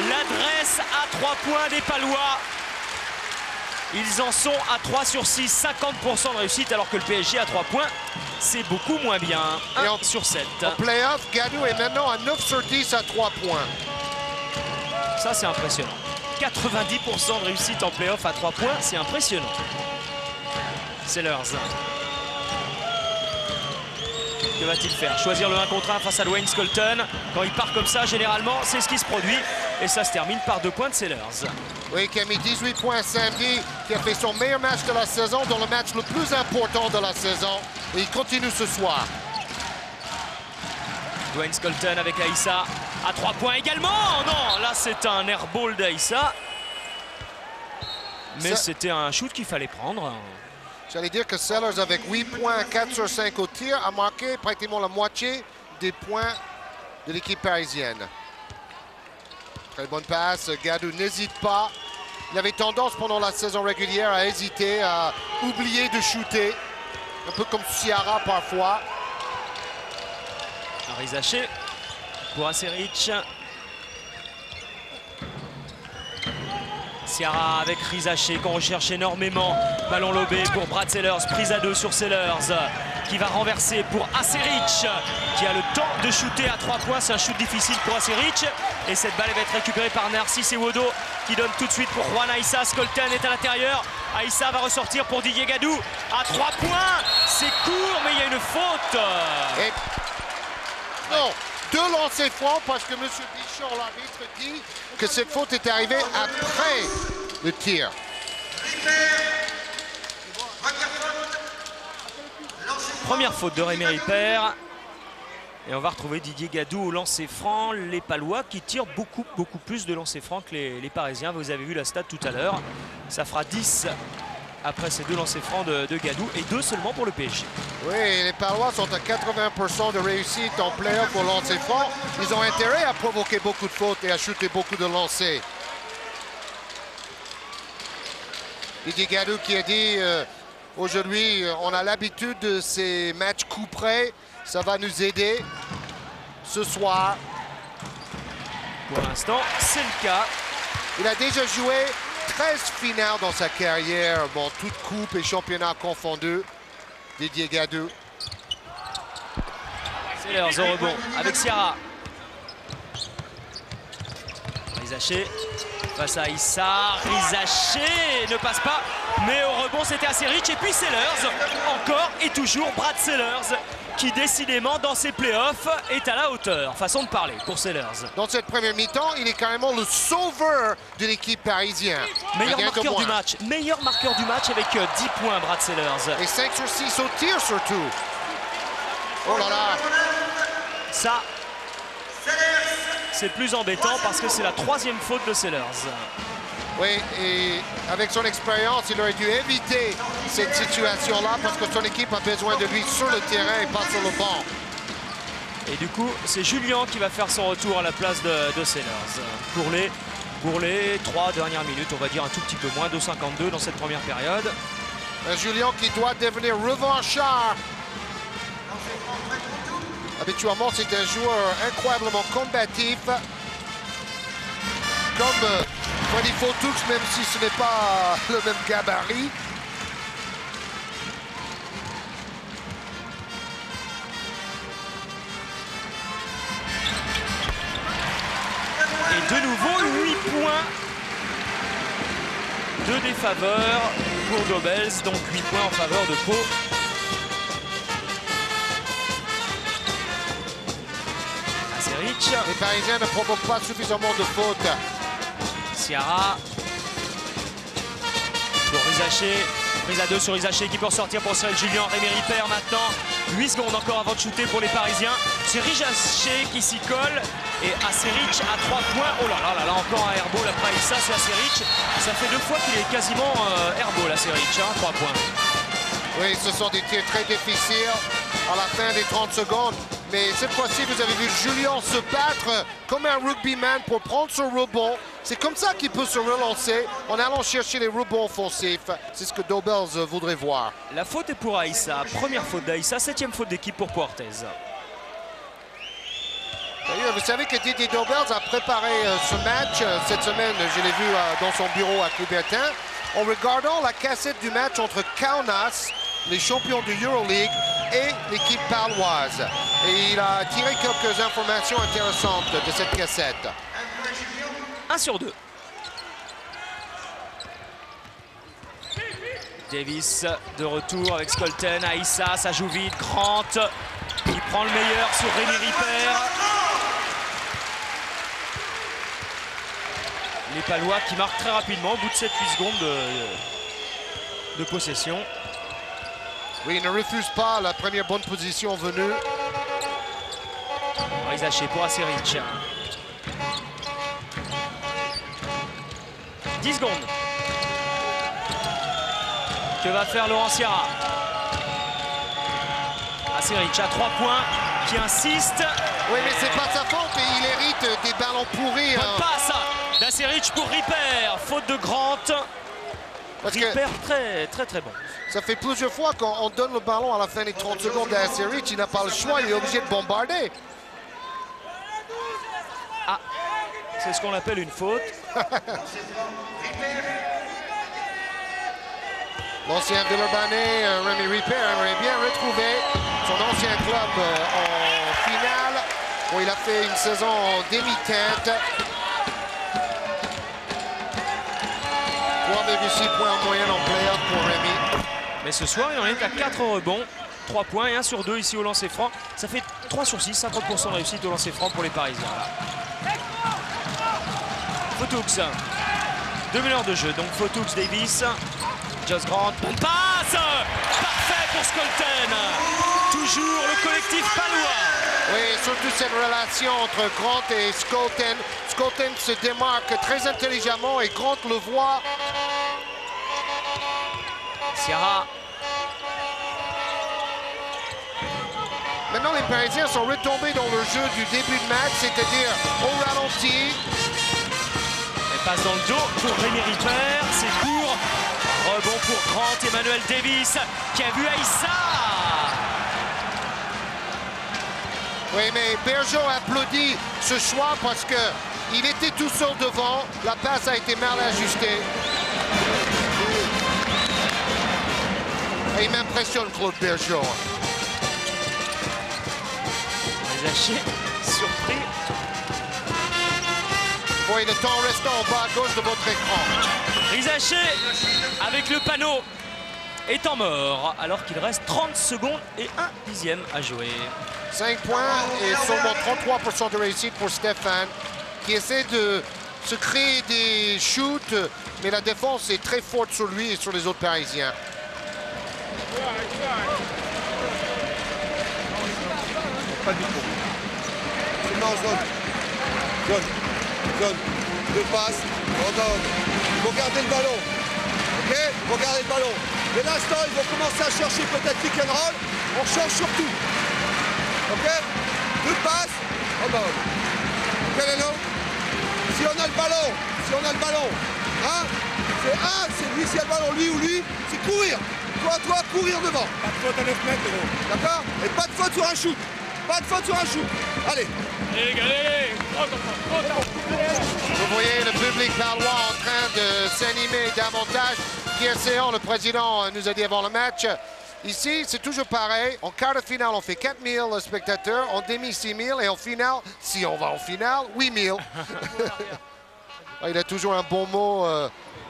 A: L'adresse à 3 points des Palois. Ils en sont à 3 sur 6, 50% de réussite alors que le PSG à 3 points, c'est beaucoup moins bien. 1 sur 7.
B: En play-off, Gadou est maintenant à 9 sur 10 à 3 points.
A: Ça c'est impressionnant. 90% de réussite en play-off à 3 points, c'est impressionnant. Sellers. Que va-t-il faire? Choisir le 1 contre 1 face à Dwayne Skolten. Quand il part comme ça, généralement, c'est ce qui se produit. Et ça se termine par 2 points de Sellers.
B: Oui, qui a mis 18 points samedi, qui a fait son meilleur match de la saison dans le match le plus important de la saison. Et il continue ce soir.
A: Dwayne Skolten avec Aïssa à 3 points également. Non, là c'est un airball d'Aïssa. Mais c'était un shoot qu'il fallait prendre.
B: J'allais dire que Sellers avec 8 points, 4 sur 5 au tir, a marqué pratiquement la moitié des points de l'équipe parisienne. Très bonne passe, Gadou n'hésite pas. Il avait tendance pendant la saison régulière à hésiter, à oublier de shooter. Un peu comme Ciara parfois.
A: Rizaché pour Aseric. Ciara avec Rizaché qu'on recherche énormément. Ballon lobé pour Brad Sellers, prise à 2 sur Sellers qui va renverser pour Aseric qui a le temps de shooter à 3 points. C'est un shoot difficile pour Aseric et cette balle va être récupérée par Narcisse Ewodo qui donne tout de suite pour Juan Aïssa. Skolten est à l'intérieur. Aïssa va ressortir pour Didier Gadou à 3 points. C'est court mais il y a une faute.
B: Et... Non, 2 lancers francs parce que M. Bichon, l'arbitre, dit que cette faute est arrivée après le tir.
A: Première faute de Rémi Ripper. Et on va retrouver Didier Gadou au lancer franc. Les Palois qui tirent beaucoup plus de lancers francs que les Parisiens. Vous avez vu la stat tout à l'heure. Ça fera 10 après ces 2 lancers francs de Gadou et 2 seulement pour le PSG.
B: Oui, les Palois sont à 80% de réussite en play-off au lancer franc. Ils ont intérêt à provoquer beaucoup de fautes et à shooter beaucoup de lancers. Didier Gadou qui a dit aujourd'hui, on a l'habitude de ces matchs coup près. Ça va nous aider ce soir.
A: Pour l'instant, c'est le cas.
B: Il a déjà joué 13 finales dans sa carrière, bon, toutes coupes et championnats confondus. Didier Gadou.
A: Sellers au rebond avec Ciara. Rizaché face à Issa. Rizaché ne passe pas, mais au rebond c'était Aseric. Et puis Sellers, encore et toujours Brad Sellers, qui décidément dans ses playoffs est à la hauteur. Façon de parler pour Sellers.
B: Dans cette première mi-temps, il est carrément le sauveur de l'équipe parisienne.
A: Meilleur marqueur du match. Meilleur marqueur du match avec 10 points, Brad Sellers.
B: Et 5 sur 6 au tir surtout. Oh là là.
A: Ça, c'est plus embêtant parce que c'est la 3e faute de Sellers.
B: Oui, et avec son expérience, il aurait dû éviter cette situation-là parce que son équipe a besoin de lui sur le terrain et pas sur le banc.
A: Et du coup, c'est Julien qui va faire son retour à la place de Sellers. Pour les 3 dernières minutes, on va dire un tout petit peu moins, 2,52 dans cette première période.
B: Julien qui doit devenir revanchard. Habituellement, c'est un joueur incroyablement combatif. Comme Freddy Fotoux, même si ce n'est pas le même gabarit.
A: Et de nouveau, 8 points de défaveur pour Dobels, donc 8 points en faveur de Pau. Aseric.
B: Les Parisiens ne provoquent pas suffisamment de fautes.
A: Ciara. Pour Rizaché. Prise à 2 sur Rizaché qui peut ressortir pour Cyril Julien. Rémi Ripper maintenant. 8 secondes encore avant de shooter pour les Parisiens. C'est Rizaché qui s'y colle. Et Aseric à 3 points. Oh là là là là, encore un airball après Aïssa, c'est Aseric. Ça fait 2 fois qu'il est quasiment airball Aseric, hein, 3 points.
B: Oui, ce sont des tirs très difficiles à la fin des 30 secondes. Mais cette fois-ci, vous avez vu Julien se battre comme un rugbyman pour prendre son rebond. C'est comme ça qu'il peut se relancer en allant chercher les rebonds offensifs. C'est ce que Dobels voudrait voir.
A: La faute est pour Aïssa. Première faute d'Aïssa, 7e faute d'équipe pour Puertez.
B: D'ailleurs, vous savez que Didier Dobels a préparé ce match cette semaine. Je l'ai vu dans son bureau à Coubertin. En regardant la cassette du match entre Kaunas, les champions de Euroleague, et l'équipe paloise. Et il a tiré quelques informations intéressantes de cette cassette.
A: 1 sur 2. Davis de retour avec Skolten. Aïssa, ça joue vite. Grant qui prend le meilleur sur Rémi Ripper. Les Palois qui marquent très rapidement au bout de 7-8 secondes de possession.
B: Oui, il ne refuse pas la première bonne position venue.
A: Rizaché pour Aseric. 10 secondes. Que va faire Laurent Sierra? Aseric à 3 points qui insiste.
B: Oui, mais c'est pas sa faute et il hérite des ballons pourris.
A: Bonne passe d'Aseric pour Ripper. Faute de Grant. Ripper très bon.
B: Ça fait plusieurs fois qu'on donne le ballon à la fin des 30 secondes à Aseric, il n'a pas le choix, il est obligé de bombarder.
A: Ah, c'est ce qu'on appelle une faute.
B: L'ancien Villeurbanais, Rémi Ripper, aimerait bien retrouver son ancien club en finale, où il a fait une saison en demi-teinte. 3,6 points en moyenne en playoff pour Rémi.
A: Mais ce soir, il en est à 4 rebonds, 3 points et 1 sur 2 ici au lancer franc. Ça fait 3 sur 6, 50% de réussite au lancer franc pour les Parisiens. Fotoux, 2 meneurs de jeu, donc Fotoux, Davis, Josh Grant, bonne passe, parfait pour Skolten. Toujours le collectif palois.
B: Oui, surtout cette relation entre Grant et Skolten. Skolten se démarque très intelligemment et Grant le voit.
A: Ciara.
B: Maintenant, les Parisiens sont retombés dans le jeu du début de match, c'est-à-dire au ralenti.
A: Elle passe dans le dos pour Rémi Ripper, c'est court. Rebond pour Grant, Emmanuel Davis qui a vu Aïssa.
B: Oui, mais Bergeau applaudit ce choix parce qu'il était tout seul devant. La passe a été mal ajustée. Et il m'impressionne, Claude Bergeau.
A: Rizaché, surpris.
B: Oui, le temps restant en bas à gauche de votre écran.
A: Rizaché, avec le panneau, est en mort, alors qu'il reste 30 secondes et 1/10 à jouer.
B: 5 points et seulement 33% de réussite pour Stéphane, qui essaie de se créer des shoots, mais la défense est très forte sur lui et sur les autres Parisiens.
D: Pas du tout. C'est en zone. Zone. Zone. 2 passes. On donne. vont garder le ballon. Ok, ils vont garder le ballon. Dès l'instant, ils vont commencer à chercher peut-être pick and roll. On change surtout. Ok, 2 passes. Oh bah, quel est l'autre? Si on a le ballon, hein, c'est lui, s'il y a le ballon, lui ou lui, c'est courir. Toi, courir devant.
C: Pas de faute à 9 mètres, gros.
D: D'accord? Et pas de faute sur un shoot. Pas de faute sur un shoot. Allez.
C: Allez.
B: Vous voyez le public palois en train de s'animer davantage. Pierre Séan, le président, nous a dit avant le match. Ici, c'est toujours pareil. En quart de finale, on fait 4 000 spectateurs. En demi, 6 000. Et en finale, si on va en finale, 8 000. Il a toujours un bon mot.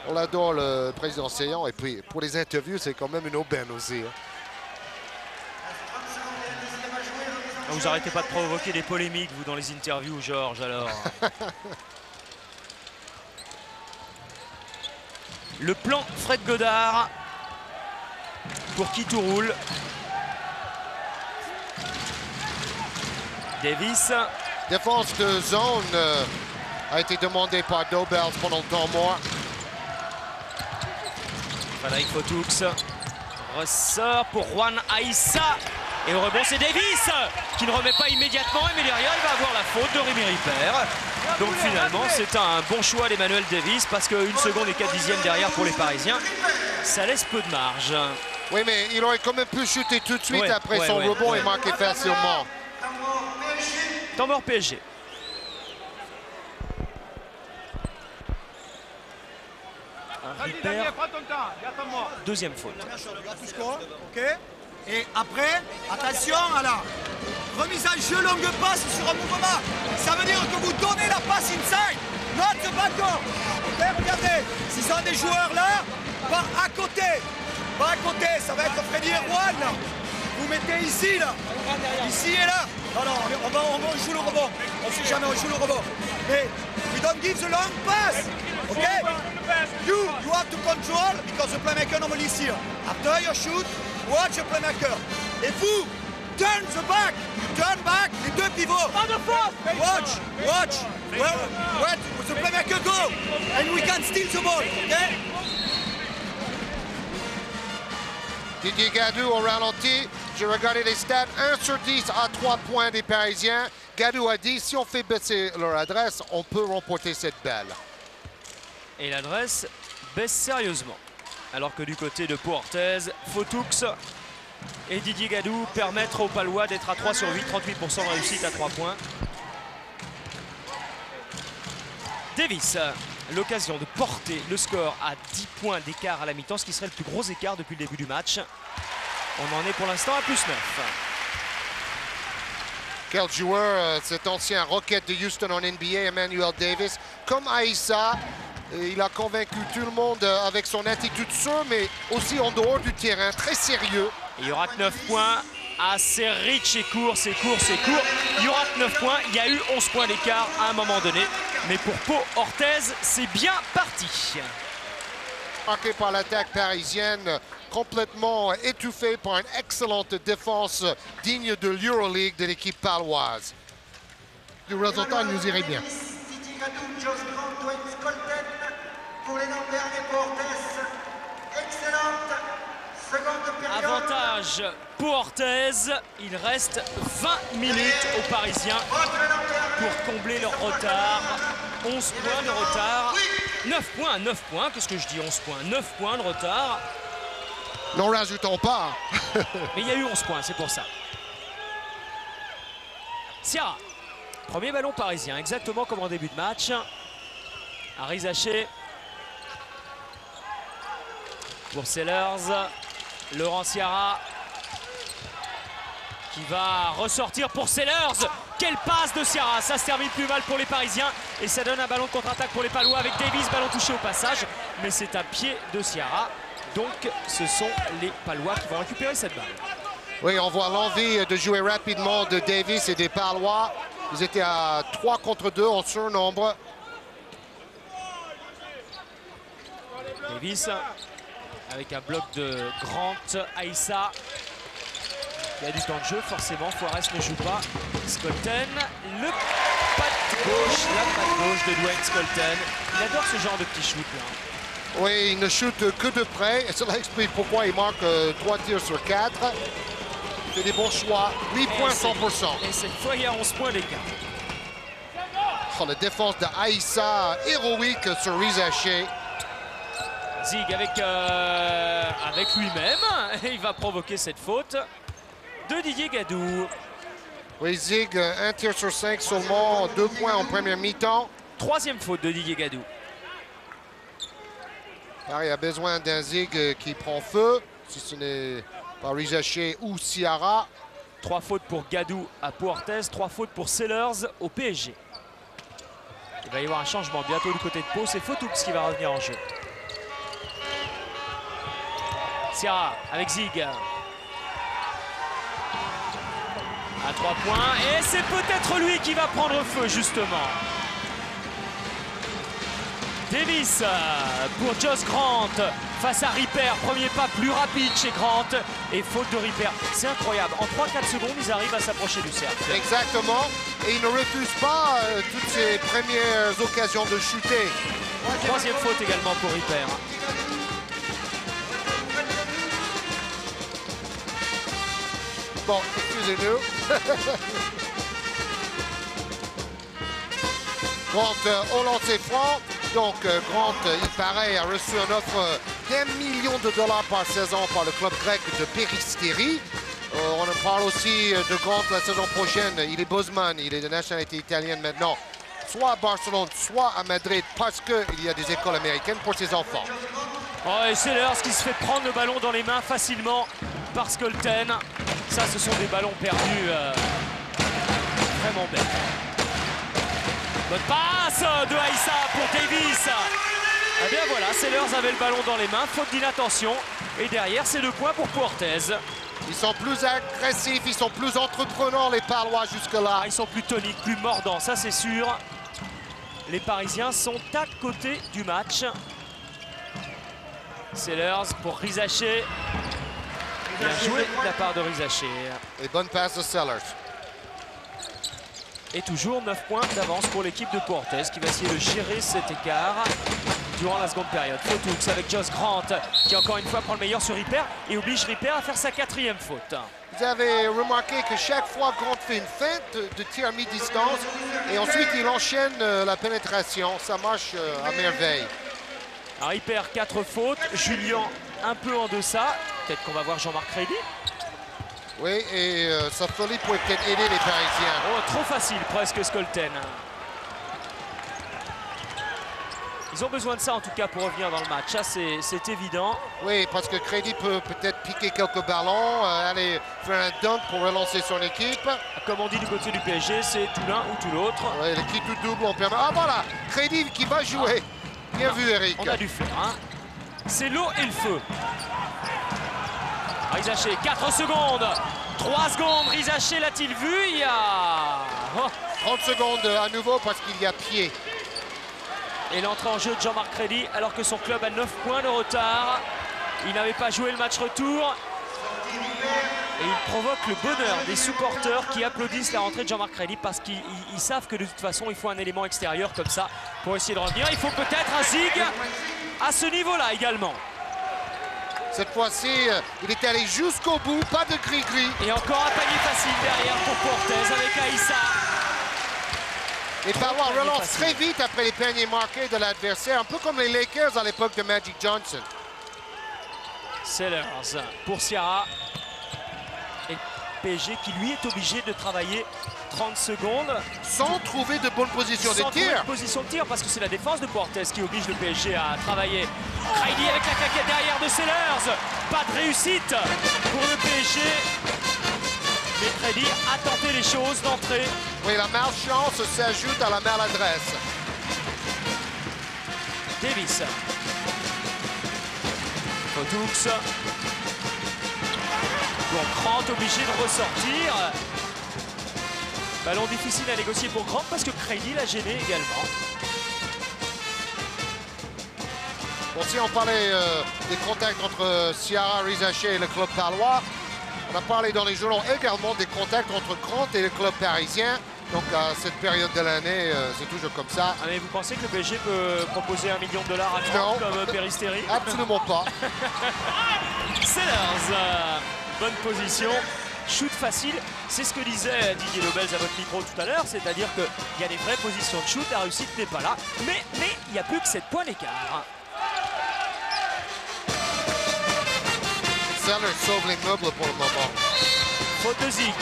B: On l'adore, le président Séan. Et puis, pour les interviews, c'est quand même une aubaine aussi.
A: Vous arrêtez pas de provoquer des polémiques, vous, dans les interviews, Georges, alors. Le plan Fred Godard. Pour qui tout roule. Davis.
B: Défense de zone a été demandée par Dobels pendant le temps mort.
A: Frédéric Fotoux ressort pour Juan Aïssa. Et au rebond, c'est Davis qui ne remet pas immédiatement. Mais derrière, il va avoir la faute de Rémi Ripper. Donc finalement, c'est un bon choix d'Emmanuel Davis parce qu'une seconde et 4 dixièmes derrière pour les Parisiens, ça laisse peu de marge.
B: Oui, mais il aurait quand même pu shooter tout de suite après son rebond et marquer facilement.
A: Temps mort PSG. Ripper. Deuxième faute.
C: Et après, attention à la remise en jeu longue passe sur un mouvement. Ça veut dire que vous donnez la passe inside, not the backdoor. Ok, regardez, s'ils sont des joueurs là, pas à côté. Pas à côté, ça va être Freddy Erwan. Vous mettez ici, là. Ici et là. Non, non, on joue le rebond. On ne sait jamais, on joue le rebond. Mais we don't give the long pass. Ok? You have to control because the playmaker normally is here. After you shoot, watch the playmaker. Et vous, turn the back. You turn back, les deux pivots. Watch. Where the playmaker go. And we can steal the ball. Okay?
B: Didier Gadou au ralenti. J'ai regardé les stats. 1 sur 10 à 3 points des Parisiens. Gadou a dit, si on fait baisser leur adresse, on peut remporter cette balle.
A: Et l'adresse baisse sérieusement. Alors que du côté de Pau Orthez, Fotoux et Didier Gadou permettent aux Palois d'être à 3 sur 8, 38% de réussite à 3 points. Davis, l'occasion de porter le score à 10 points d'écart à la mi-temps, ce qui serait le plus gros écart depuis le début du match. On en est pour l'instant à +9.
B: Quel joueur, cet ancien Rocket de Houston en NBA, Emmanuel Davis. Comme Aïssa, il a convaincu tout le monde avec son attitude sûre, mais aussi en dehors du terrain, très sérieux.
A: Il y aura que 9 points, assez rich et court, c'est court. Il y aura que 9 points, il y a eu 11 points d'écart à un moment donné. Mais pour Pau Orthez, c'est bien parti.
B: Marqué par l'attaque parisienne, complètement étouffé par une excellente défense digne de l'Euroleague de l'équipe paloise. Le résultat nous irait bien.
A: Avantage pour Orthez, il reste 20 minutes aux Parisiens pour combler leur retard. 11 points de retard, 9 points, qu'est-ce que je dis 11 points, 9 points de retard.
B: N'en rajoutons pas.
A: Mais il y a eu 11 points, c'est pour ça. Sierra, premier ballon parisien, exactement comme en début de match. Arizaché pour Sellers. Laurent Sierra qui va ressortir pour Sellers. Quelle passe de Sierra, ça se termine plus mal pour les Parisiens et ça donne un ballon de contre-attaque pour les Palois avec Davis, ballon touché au passage, mais c'est à pied de Sierra, donc ce sont les Palois qui vont récupérer cette balle.
B: Oui, on voit l'envie de jouer rapidement de Davis et des Palois. Ils étaient à 3 contre 2 en surnombre.
A: Davis avec un bloc de Grant Aïssa. Il y a du temps de jeu, forcément, Juarez ne joue pas. Skolten, le pas de gauche, la patte gauche de Dwayne Skolten. Il adore ce genre de petit shoot là.
B: Oui, il ne shoot que de près. Et cela explique pourquoi il marque 3 tirs sur 4. Il fait des bons choix. 8 points, 100%.
A: Et cette fois, il y a 11 points d'écart.
B: Oh, la défense de Aïssa, héroïque sur Rizaché.
A: Zig avec lui-même. Il va provoquer cette faute de Didier Gadou.
B: Oui, Zig, 1 tir sur 5 seulement, 2 points en première mi-temps.
A: Troisième faute de Didier Gadou.
B: Il a besoin d'un Zig qui prend feu, si ce n'est pas Rizaché ou Ciara.
A: 3 fautes pour Gadou à Puertes, 3 fautes pour Sellers au PSG. Il va y avoir un changement bientôt du côté de Pau. C'est Fotoux qui va revenir en jeu. Ciara avec Zig. À 3 points. Et c'est peut-être lui qui va prendre feu, justement. Davis pour Josh Grant face à Ripper. Premier pas plus rapide chez Grant et faute de Ripper. C'est incroyable. En 3-4 secondes, ils arrivent à s'approcher du cercle.
B: Exactement. Et il ne refuse pas toutes ses premières occasions de shooter.
A: Troisième faute également pour Ripper.
B: Bon, excusez-nous. Grant au lancer franc. Donc Grant, il paraît, a reçu une offre d'1 million de dollars par saison par le club grec de Peristeri. On en parle aussi de Grant la saison prochaine. Il est Bosman, il est de nationalité italienne maintenant. Soit à Barcelone, soit à Madrid, parce qu'il y a des écoles américaines pour ses enfants.
A: Oh, et Sellers qui se fait prendre le ballon dans les mains facilement par Skelton. Ça, ce sont des ballons perdus vraiment bêtes. Bonne passe de Aïssa pour Davis. Eh bien voilà, Sellers avait le ballon dans les mains, faute d'inattention. Et derrière, c'est 2 points pour Puertes.
B: Ils sont plus agressifs, ils sont plus entreprenants, les Palois, jusque-là.
A: Ils sont plus toniques, plus mordants, ça c'est sûr. Les Parisiens sont à côté du match. Sellers pour Rizaché. Bien joué de la part de Rizaché.
B: Et bonne passe de Sellers.
A: Et toujours 9 points d'avance pour l'équipe de Puertes qui va essayer de gérer cet écart durant la seconde période. Fotoux avec Josh Grant qui encore une fois prend le meilleur sur Ripper et oblige Ripper à faire sa 4e faute.
B: Vous avez remarqué que chaque fois Grant fait une feinte de tir à mi-distance et ensuite il enchaîne la pénétration. Ça marche à merveille.
A: Ripper 4 fautes, Julien un peu en deçà. Peut-être qu'on va voir Jean-Marc Crédy.
B: Oui, et sa folie pourrait peut-être aider les Parisiens.
A: Oh, trop facile presque Skelton. Ils ont besoin de ça en tout cas pour revenir dans le match, ça c'est évident.
B: Oui, parce que Crédy peut peut-être piquer quelques ballons, aller faire un dunk pour relancer son équipe.
A: Comme on dit du côté du PSG, c'est tout l'un ou tout l'autre.
B: Oui, le qui tout double, on permet. Ah voilà, Crédy qui va jouer. Bien vu Eric.
A: On a dû faire, hein. C'est l'eau et le feu. Rizaché, 4 secondes. 3 secondes, Rizaché l'a-t-il vu? Il y a... Oh.
B: 30 secondes à nouveau parce qu'il y a pied.
A: Et l'entrée en jeu de Jean-Marc Crédy alors que son club a 9 points de retard. Il n'avait pas joué le match retour. Et il provoque le bonheur des supporters qui applaudissent la rentrée de Jean-Marc Crédy parce qu'ils savent que de toute façon il faut un élément extérieur comme ça pour essayer de revenir. Il faut peut-être un zig à ce niveau-là également.
B: Cette fois-ci, il est allé jusqu'au bout, pas de gris-gris.
A: Et encore un panier facile derrière pour Puertes avec Aïssa.
B: Les Palois relancent très vite après les paniers marqués de l'adversaire, un peu comme les Lakers à l'époque de Magic Johnson.
A: Sellers pour Ciara. Et PSG qui lui est obligé de travailler 30 secondes.
B: Sans trouver de bonne position de tir.
A: Position de tir parce que c'est la défense de Puertes qui oblige le PSG à travailler. Crédy avec la claquette derrière de Sellers. Pas de réussite pour le PSG. Mais Crédy a tenté les choses d'entrée.
B: Oui, la malchance s'ajoute à la maladresse.
A: Davis. Fotoux. Bon, Grant obligé de ressortir. Ballon difficile à négocier pour Grant parce que Crédy l'a gêné également.
B: Bon, si on parlait des contacts entre Ciara, Rizaché et le club palois, on a parlé dans les journaux également des contacts entre Grant et le club parisien. Donc à cette période de l'année, c'est toujours comme ça.
A: Ah, mais vous pensez que le PSG peut proposer $1 million à Trump comme Péristeri?
B: Absolument pas.
A: Sellers, bonne position. Shoot facile, c'est ce que disait Didier Lobels à votre micro tout à l'heure, c'est-à-dire qu'il y a des vraies positions de shoot, la réussite n'est pas là, mais il n'y a plus que 7 points d'écart.
B: Sellers sauve les meubles pour le moment.
A: Faute de Zig.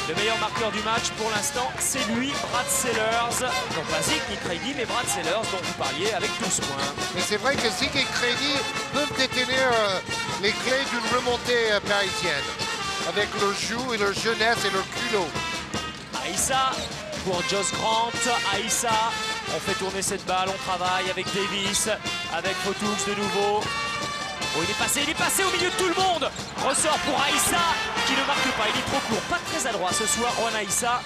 A: Le meilleur marqueur du match pour l'instant, c'est lui, Brad Sellers. Non pas Zig ni Crady, mais Brad Sellers dont vous parliez avec 12 points.
B: Mais c'est vrai que Zig et Crady peuvent détenir les clés d'une remontée parisienne. Avec leur joue et leur jeunesse et leur culot.
A: Aïssa pour Josh Grant. Aïssa, on fait tourner cette balle, on travaille avec Davis, avec Photoux de nouveau. Oh, il est passé au milieu de tout le monde. Ressort pour Aïssa qui ne marque pas, il est trop court, pas très adroit ce soir, Juan Aïssa.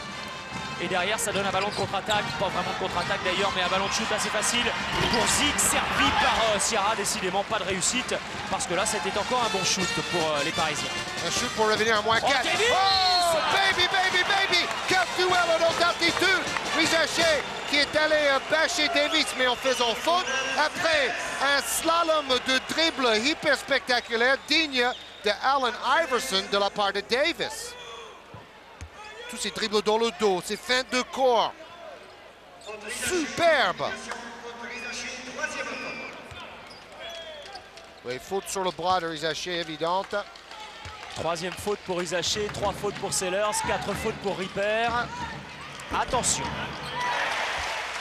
A: Et derrière, ça donne un ballon de contre-attaque, pas vraiment de contre-attaque d'ailleurs, mais un ballon de shoot assez facile pour Zig, servi par Sierra. Décidément, pas de réussite, parce que là, c'était encore un bon shoot pour les Parisiens.
B: Un shoot pour revenir à moins 4.
A: Oh, Davis!
B: Oh, baby, baby, baby! Quel duel en haute altitude! Rizaché qui est allé bâcher Davis, mais en faisant faute. Après un slalom de dribble hyper spectaculaire, digne de Allen Iverson de la part de Davis. Tous ces dribbles dans le dos, ces feintes de corps. Superbe! Oui, faute sur le bras de Rizaché évidente.
A: Troisième faute pour Isaché, 3 fautes pour Sellers, 4 fautes pour Ripper. Attention.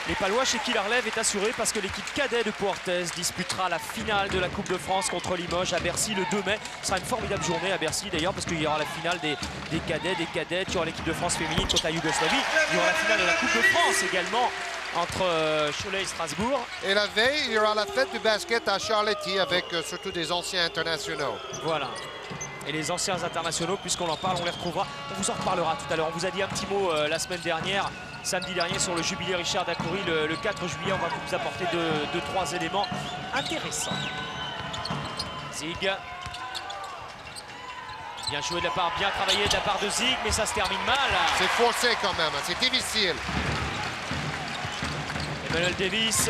A: Les Palois chez qui la relève est assurée parce que l'équipe cadet de Puertes disputera la finale de la Coupe de France contre Limoges à Bercy le 2 mai. Ce sera une formidable journée à Bercy d'ailleurs parce qu'il y aura la finale des cadets, des cadettes. Il y aura l'équipe de France féminine contre la Yougoslavie. Il y aura la finale de la Coupe de France également entre Cholet et Strasbourg.
B: Et la veille, il y aura la fête du basket à Charletti avec surtout des anciens internationaux.
A: Voilà. Et les anciens internationaux, puisqu'on en parle, on les retrouvera. On vous en reparlera tout à l'heure. On vous a dit un petit mot la semaine dernière, samedi dernier, sur le jubilé Richard Dacoury. Le 4 juillet, on va vous apporter deux, trois éléments intéressants. Zig. Bien joué de la part, bien travaillé de la part de Zig, mais ça se termine mal.
B: C'est forcé quand même, c'est difficile.
A: Emmanuel Davis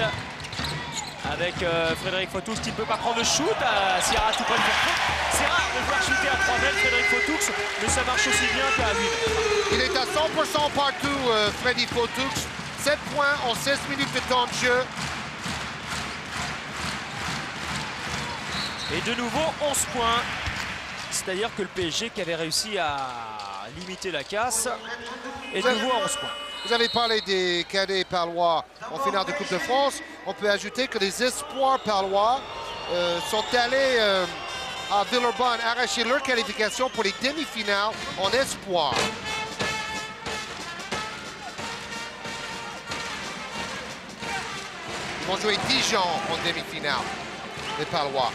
A: avec Frédéric Photoux qui ne peut pas prendre le shoot. Sierra tout près de faire faute. Sierra de vouloir shooter à 3 mètres, Frédéric Photoux, mais ça marche aussi bien qu'à 8 mètres.
B: Il est à 100% partout, Freddy Photoux. 7 points en 16 minutes de temps de jeu.
A: Et de nouveau 11 points. C'est-à-dire que le PSG qui avait réussi à limiter la casse est de nouveau à 11 points.
B: Vous avez parlé des cadets palois en finale de Coupe de France. On peut ajouter que les espoirs palois sont allés à Villeurbanne arracher leur qualification pour les demi-finales en espoir. Ils vont jouer Dijon en demi-finale, les palois.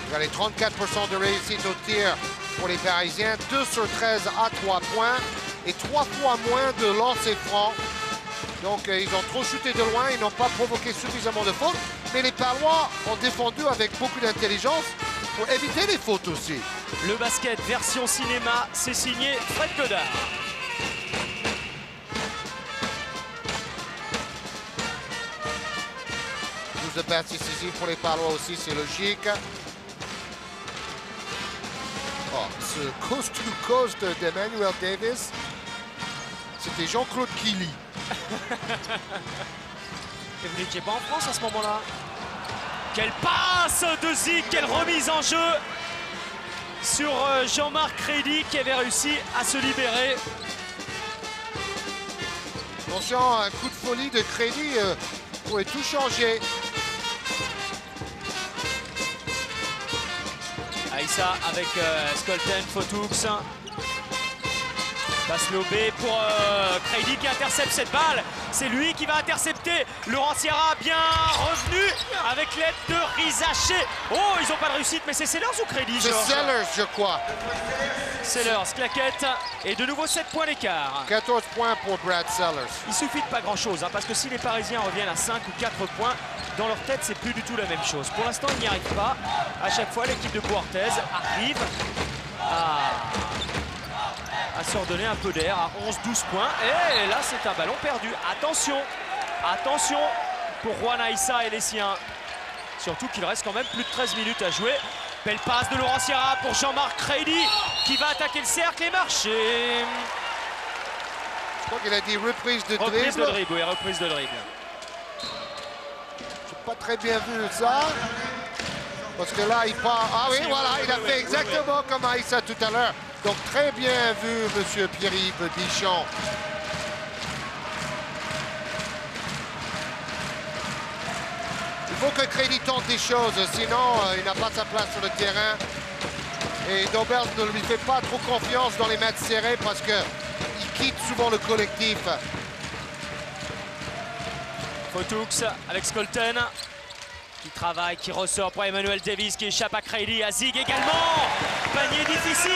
B: Regardez, 34% de réussite au tir pour les Parisiens, 2 sur 13 à 3 points et 3 fois moins de lancers francs. Donc ils ont trop shooté de loin, ils n'ont pas provoqué suffisamment de fautes. Mais les Palois ont défendu avec beaucoup d'intelligence pour éviter les fautes aussi.
A: Le basket version cinéma, c'est signé Fred Godard.
B: De passes décisives pour les Palois aussi, c'est logique. Oh, ce coast-to-coast d'Emmanuel Davis, c'était Jean-Claude Killy.
A: Et vous n'étiez pas en France à ce moment-là. Quelle passe de Zig, quelle remise en jeu sur Jean-Marc Crady qui avait réussi à se libérer.
B: Attention, un coup de folie de Crady pourrait tout changer.
A: Aïssa avec Skolten, Photoux. Passe lobé pour Crady qui intercepte cette balle. C'est lui qui va intercepter. Laurent Sierra bien revenu avec l'aide de Rizaché. Oh, ils n'ont pas de réussite, mais c'est Sellers ou Crady?
B: C'est Sellers, je crois.
A: Sellers, claquette. Et de nouveau 7 points d'écart.
B: 14 points pour Brad Sellers.
A: Il suffit de pas grand-chose, hein, parce que si les Parisiens reviennent à 5 ou 4 points, dans leur tête, c'est plus du tout la même chose. Pour l'instant, ils n'y arrivent pas. À chaque fois, l'équipe de Puertez arrive à se redonner un peu d'air à 11-12 points. Et là, c'est un ballon perdu. Attention, attention pour Juan Aïssa et les siens. Surtout qu'il reste quand même plus de 13 minutes à jouer. Belle passe de Laurent Sierra pour Jean-Marc Crady qui va attaquer le cercle et marcher.
B: Je crois qu'il a dit reprise de dribble.
A: Reprise de dribble, oui, reprise de dribble.
B: J'ai pas très bien vu ça. Parce que là, il part. Ah oui, voilà, il a fait exactement comme Aïssa tout à l'heure. Donc très bien vu, monsieur Pierre-Yves Bichon. Il faut que Crady tente des choses, sinon il n'a pas sa place sur le terrain. Et Dobert ne lui fait pas trop confiance dans les matchs serrés parce qu'il quitte souvent le collectif.
A: Photoux avec Skolten qui travaille, qui ressort pour Emmanuel Davis qui échappe à Crady, à Zig également. Panier difficile.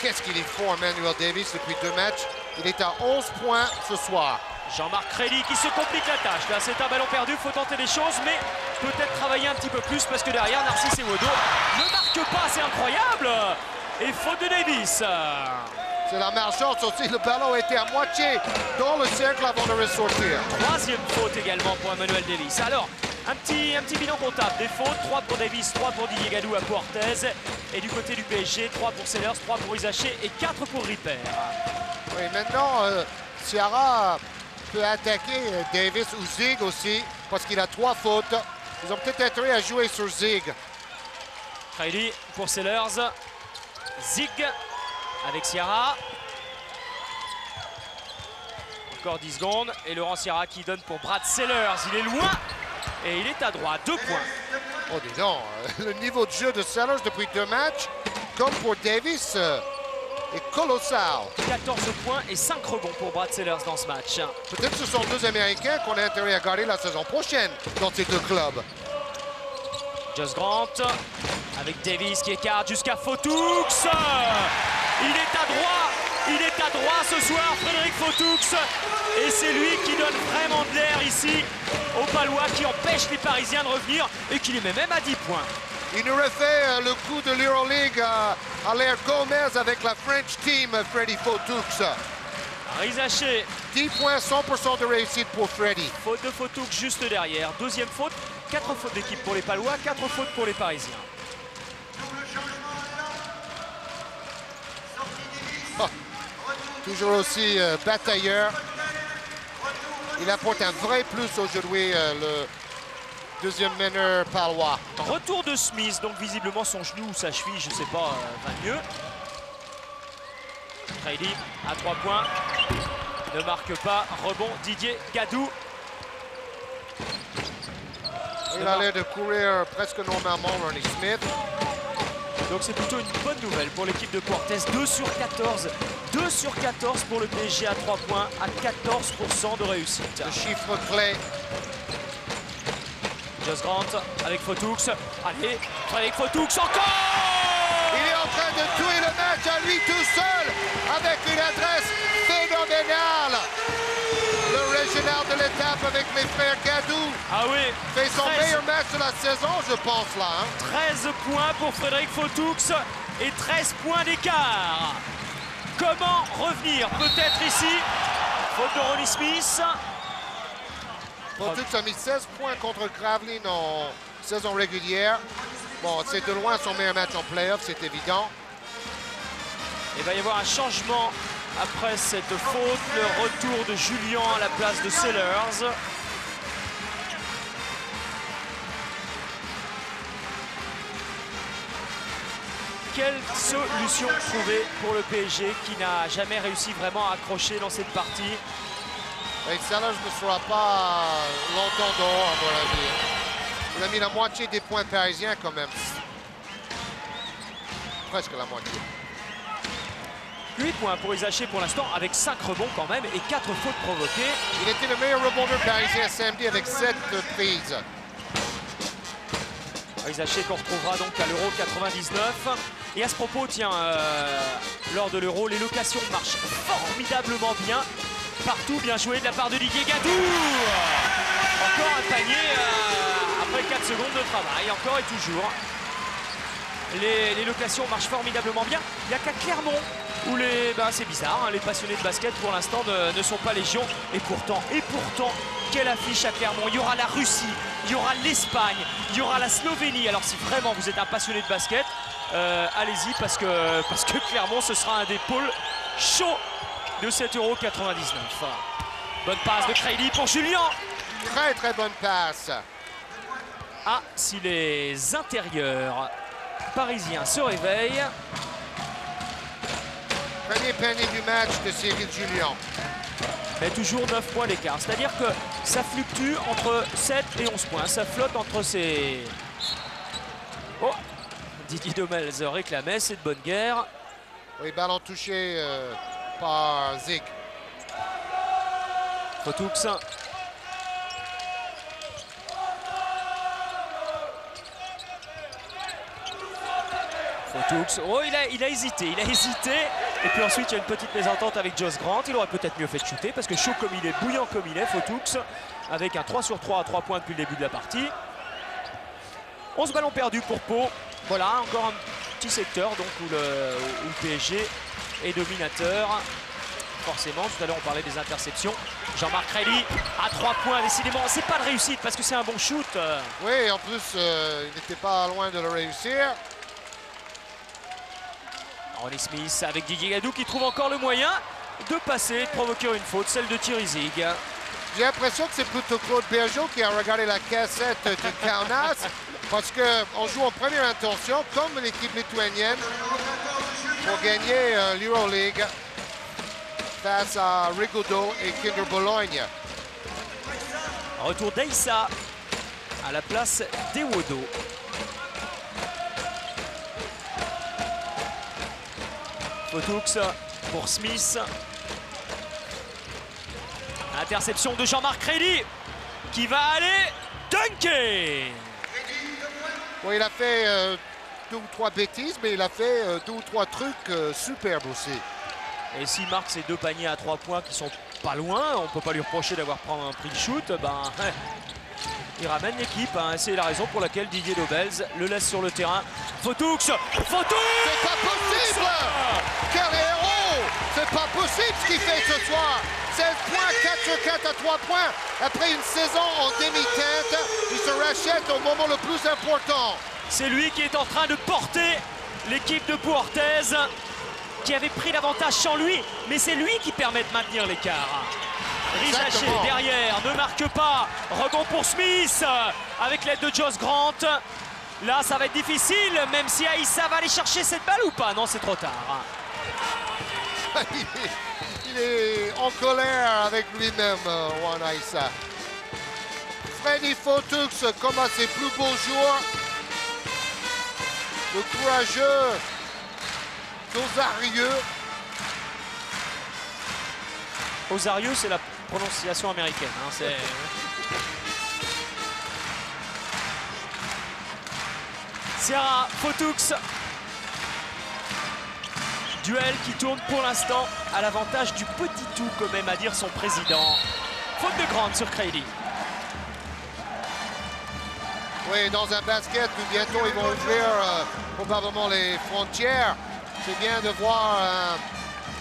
B: Qu'est-ce qu'il est fort, Emmanuel Davis, depuis 2 matchs. Il est à 11 points ce soir.
A: Jean-Marc Crady qui se complique la tâche. Là, c'est un ballon perdu, il faut tenter des choses, mais peut-être travailler un petit peu plus parce que derrière, Narcisse et Wodo ne marquent pas, c'est incroyable. Et faute de Davis.
B: C'est la malchance aussi, le ballon était à moitié dans le cercle avant de ressortir.
A: 3e faute également pour Emmanuel Davis. Alors, un petit bilan comptable. Des fautes, 3 pour Davis, 3 pour Didier Gadou à Puertez. Et du côté du PSG, 3 pour Sellers, 3 pour Isaché et 4 pour Ripper.
B: Oui, maintenant, Sierra peut attaquer Davis ou Zig aussi, parce qu'il a 3 fautes. Ils ont peut-être intérêt à jouer sur Zig.
A: Crady pour Sellers. Zig avec Sierra. Encore 10 secondes. Et Laurent Sierra qui donne pour Brad Sellers. Il est loin et il est à droite. 2 points.
B: Oh, dis donc, le niveau de jeu de Sellers depuis 2 matchs, comme pour Davis, est colossal.
A: 14 points et 5 rebonds pour Brad Sellers dans ce match.
B: Peut-être ce sont 2 Américains qu'on a intérêt à garder la saison prochaine dans ces 2 clubs.
A: Just Grant avec Davis qui écarte jusqu'à Photoux. Il est à droit ce soir, Frédéric Photoux. Et c'est lui qui donne vraiment de l'air ici aux Palois, qui empêche les Parisiens de revenir et qui les met même à 10 points.
B: Il nous refait le coup de l'Euroleague à l'ère Gomez avec la French team, Freddy Photoux.
A: Rizaché.
B: 10 points, 100% de réussite pour Freddy.
A: Faute de Photoux juste derrière. 2e faute, 4 fautes d'équipe pour les Palois, 4 fautes pour les Parisiens.
B: Oh, toujours aussi batailleur. Il apporte un vrai plus aujourd'hui, le 2e meneur palois.
A: Retour de Smith, donc visiblement son genou ou sa cheville, je ne sais pas, va mieux. Crady à 3 points, ne marque pas, rebond Didier Gadou.
B: Il a l'air de courir presque normalement, Ronnie Smith.
A: Donc c'est plutôt une bonne nouvelle pour l'équipe de Puertez. 2 sur 14. 2 sur 14 pour le PSG à 3 points, à 14% de réussite.
B: Le chiffre clé.
A: Just Grant avec Photoux. Allez, avec Photoux encore.
B: Il est en train de tuer le match à lui tout seul avec une adresse phénoménale. Le régional de l'étape avec les frères Gadou.
A: Ah oui.
B: Fait son meilleur match de la saison, je pense, là.
A: 13 points pour Frédéric Photoux et 13 points d'écart. Comment revenir? Peut-être ici. Faute de Ronnie Smith.
B: Photoux a mis 16 points contre Gravelines en saison régulière. Bon, c'est de loin son meilleur match en playoff, c'est évident.
A: Il va y avoir un changement après cette faute. Le retour de Julien à la place de Sellers. Quelle solution trouver pour le PSG qui n'a jamais réussi vraiment à accrocher dans cette partie?
B: Et Sellers ne sera pas longtemps dehors, à mon avis. Il a mis la moitié des points parisiens quand même. Presque la moitié.
A: 8 points pour Isaché pour l'instant, avec 5 rebonds quand même et 4 fautes provoquées.
B: Il était le meilleur rebondeur parisien samedi avec 7 prises.
A: Isaché qu'on retrouvera donc à l'Euro 99. Et à ce propos, tiens, lors de l'Euro, les locations marchent formidablement bien. Partout, bien joué de la part de Didier Gadou. Encore un panier après 4 secondes de travail, encore et toujours. Les locations marchent formidablement bien. Il n'y a qu'à Clermont où c'est bizarre, hein, les passionnés de basket pour l'instant ne sont pas légion. Et pourtant, quelle affiche à Clermont. Il y aura la Russie, il y aura l'Espagne, il y aura la Slovénie. Alors si vraiment vous êtes un passionné de basket, allez-y parce que Clermont, ce sera un des pôles chauds de cet Euro 99. Bonne passe de Crady pour Julien.
B: Très très bonne passe.
A: Ah, si les intérieurs parisiens se réveillent.
B: Premier panier du match de Cyril Julien.
A: Mais toujours 9 points d'écart. C'est-à-dire que ça fluctue entre 7 et 11 points. Ça flotte entre ces... Oh, Didier Domels réclamait, c'est de bonne guerre.
B: Oui, ballon touché par Zig.
A: Fotoux. Oh, il a hésité. Et puis ensuite, il y a une petite mésentente avec Josh Grant. Il aurait peut-être mieux fait de shooter parce que chaud comme il est, bouillant comme il est, Fotoux, avec un 3 sur 3 à 3 points depuis le début de la partie. 11 ballons perdus pour Pau. Voilà, encore un petit secteur donc, où le PSG est dominateur. Forcément, tout à l'heure on parlait des interceptions. Jean-Marc Crady à 3 points, décidément, c'est pas de réussite parce que c'est un bon shoot.
B: Oui, en plus, il n'était pas loin de le réussir.
A: Ronnie Smith avec Didier Gadou qui trouve encore le moyen de passer, de provoquer une faute, celle de Thierry Zig.
B: J'ai l'impression que c'est plutôt Claude Bergeau qui a regardé la cassette de Kaunas parce qu'on joue en première intention comme l'équipe lituanienne pour gagner l'Euroleague face à Rigaudot et Kinder Bologne.
A: Retour d'Aïssa à la place d'Ewodo. Fotoux pour Smith. Interception de Jean-Marc Crady qui va aller dunker.
B: Oui, il a fait 2 ou 3 bêtises, mais il a fait 2 ou 3 trucs superbes aussi.
A: Et s'il marque ces 2 paniers à 3 points qui sont pas loin, on ne peut pas lui reprocher d'avoir pris le shoot, il ramène l'équipe. C'est la raison pour laquelle Didier Dobels le laisse sur le terrain. Fotoux.
B: C'est pas possible. Quel héros. C'est pas possible ce qu'il fait ce soir. 16 points, 4 sur 4 à 3 points. Après une saison en demi-teinte, il se rachète au moment le plus important.
A: C'est lui qui est en train de porter l'équipe de Pau Orthez, qui avait pris l'avantage sans lui, mais c'est lui qui permet de maintenir l'écart. Rizaché derrière, ne marque pas. Rebond pour Smith avec l'aide de Josh Grant. Là, ça va être difficile, même si Aïssa va aller chercher cette balle ou pas. Non, c'est trop tard.
B: Il est en colère avec lui-même, Juan Aïssa. Freddy Fotoux, comme à ses plus beaux jours. Le courageux d'Osario.
A: Osario, c'est la prononciation américaine. Sierra Fotoux. Duel qui tourne pour l'instant à l'avantage du petit tout, quand même à dire son président. Faute de Grant sur Crady.
B: Oui, dans un basket où bientôt ils vont ouvrir probablement les frontières. C'est bien de voir un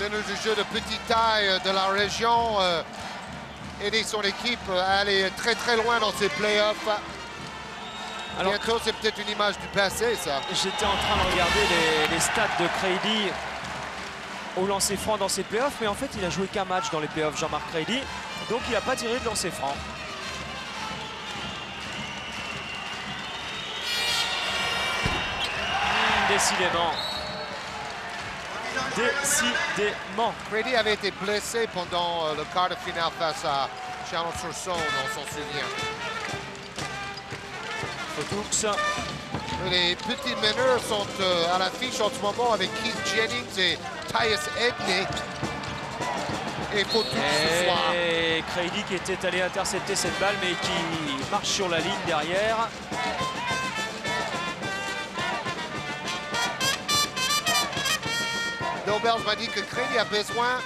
B: meneur de jeu de petite taille de la région aider son équipe à aller très très loin dans ses playoffs. Alors, bientôt, c'est peut-être une image du passé, ça.
A: J'étais en train de regarder les stats de Crady au lancer franc dans ses playoffs, mais en fait, il a joué qu'un match dans les playoffs, Jean-Marc Crady, donc il n'a pas tiré de lancer franc. Décidément.
B: Crady avait été blessé pendant le quart de finale face à Chalon-sur-Saône, on s'en souvient.
A: Fotoux.
B: Les petits meneurs sont à l'affiche en ce moment avec Keith Jennings et Tyus Edney. Et Fautoux ce soir.
A: Et Crady qui était allé intercepter cette balle, mais qui marche sur la ligne derrière.
B: Nobels m'a dit que Crady a besoin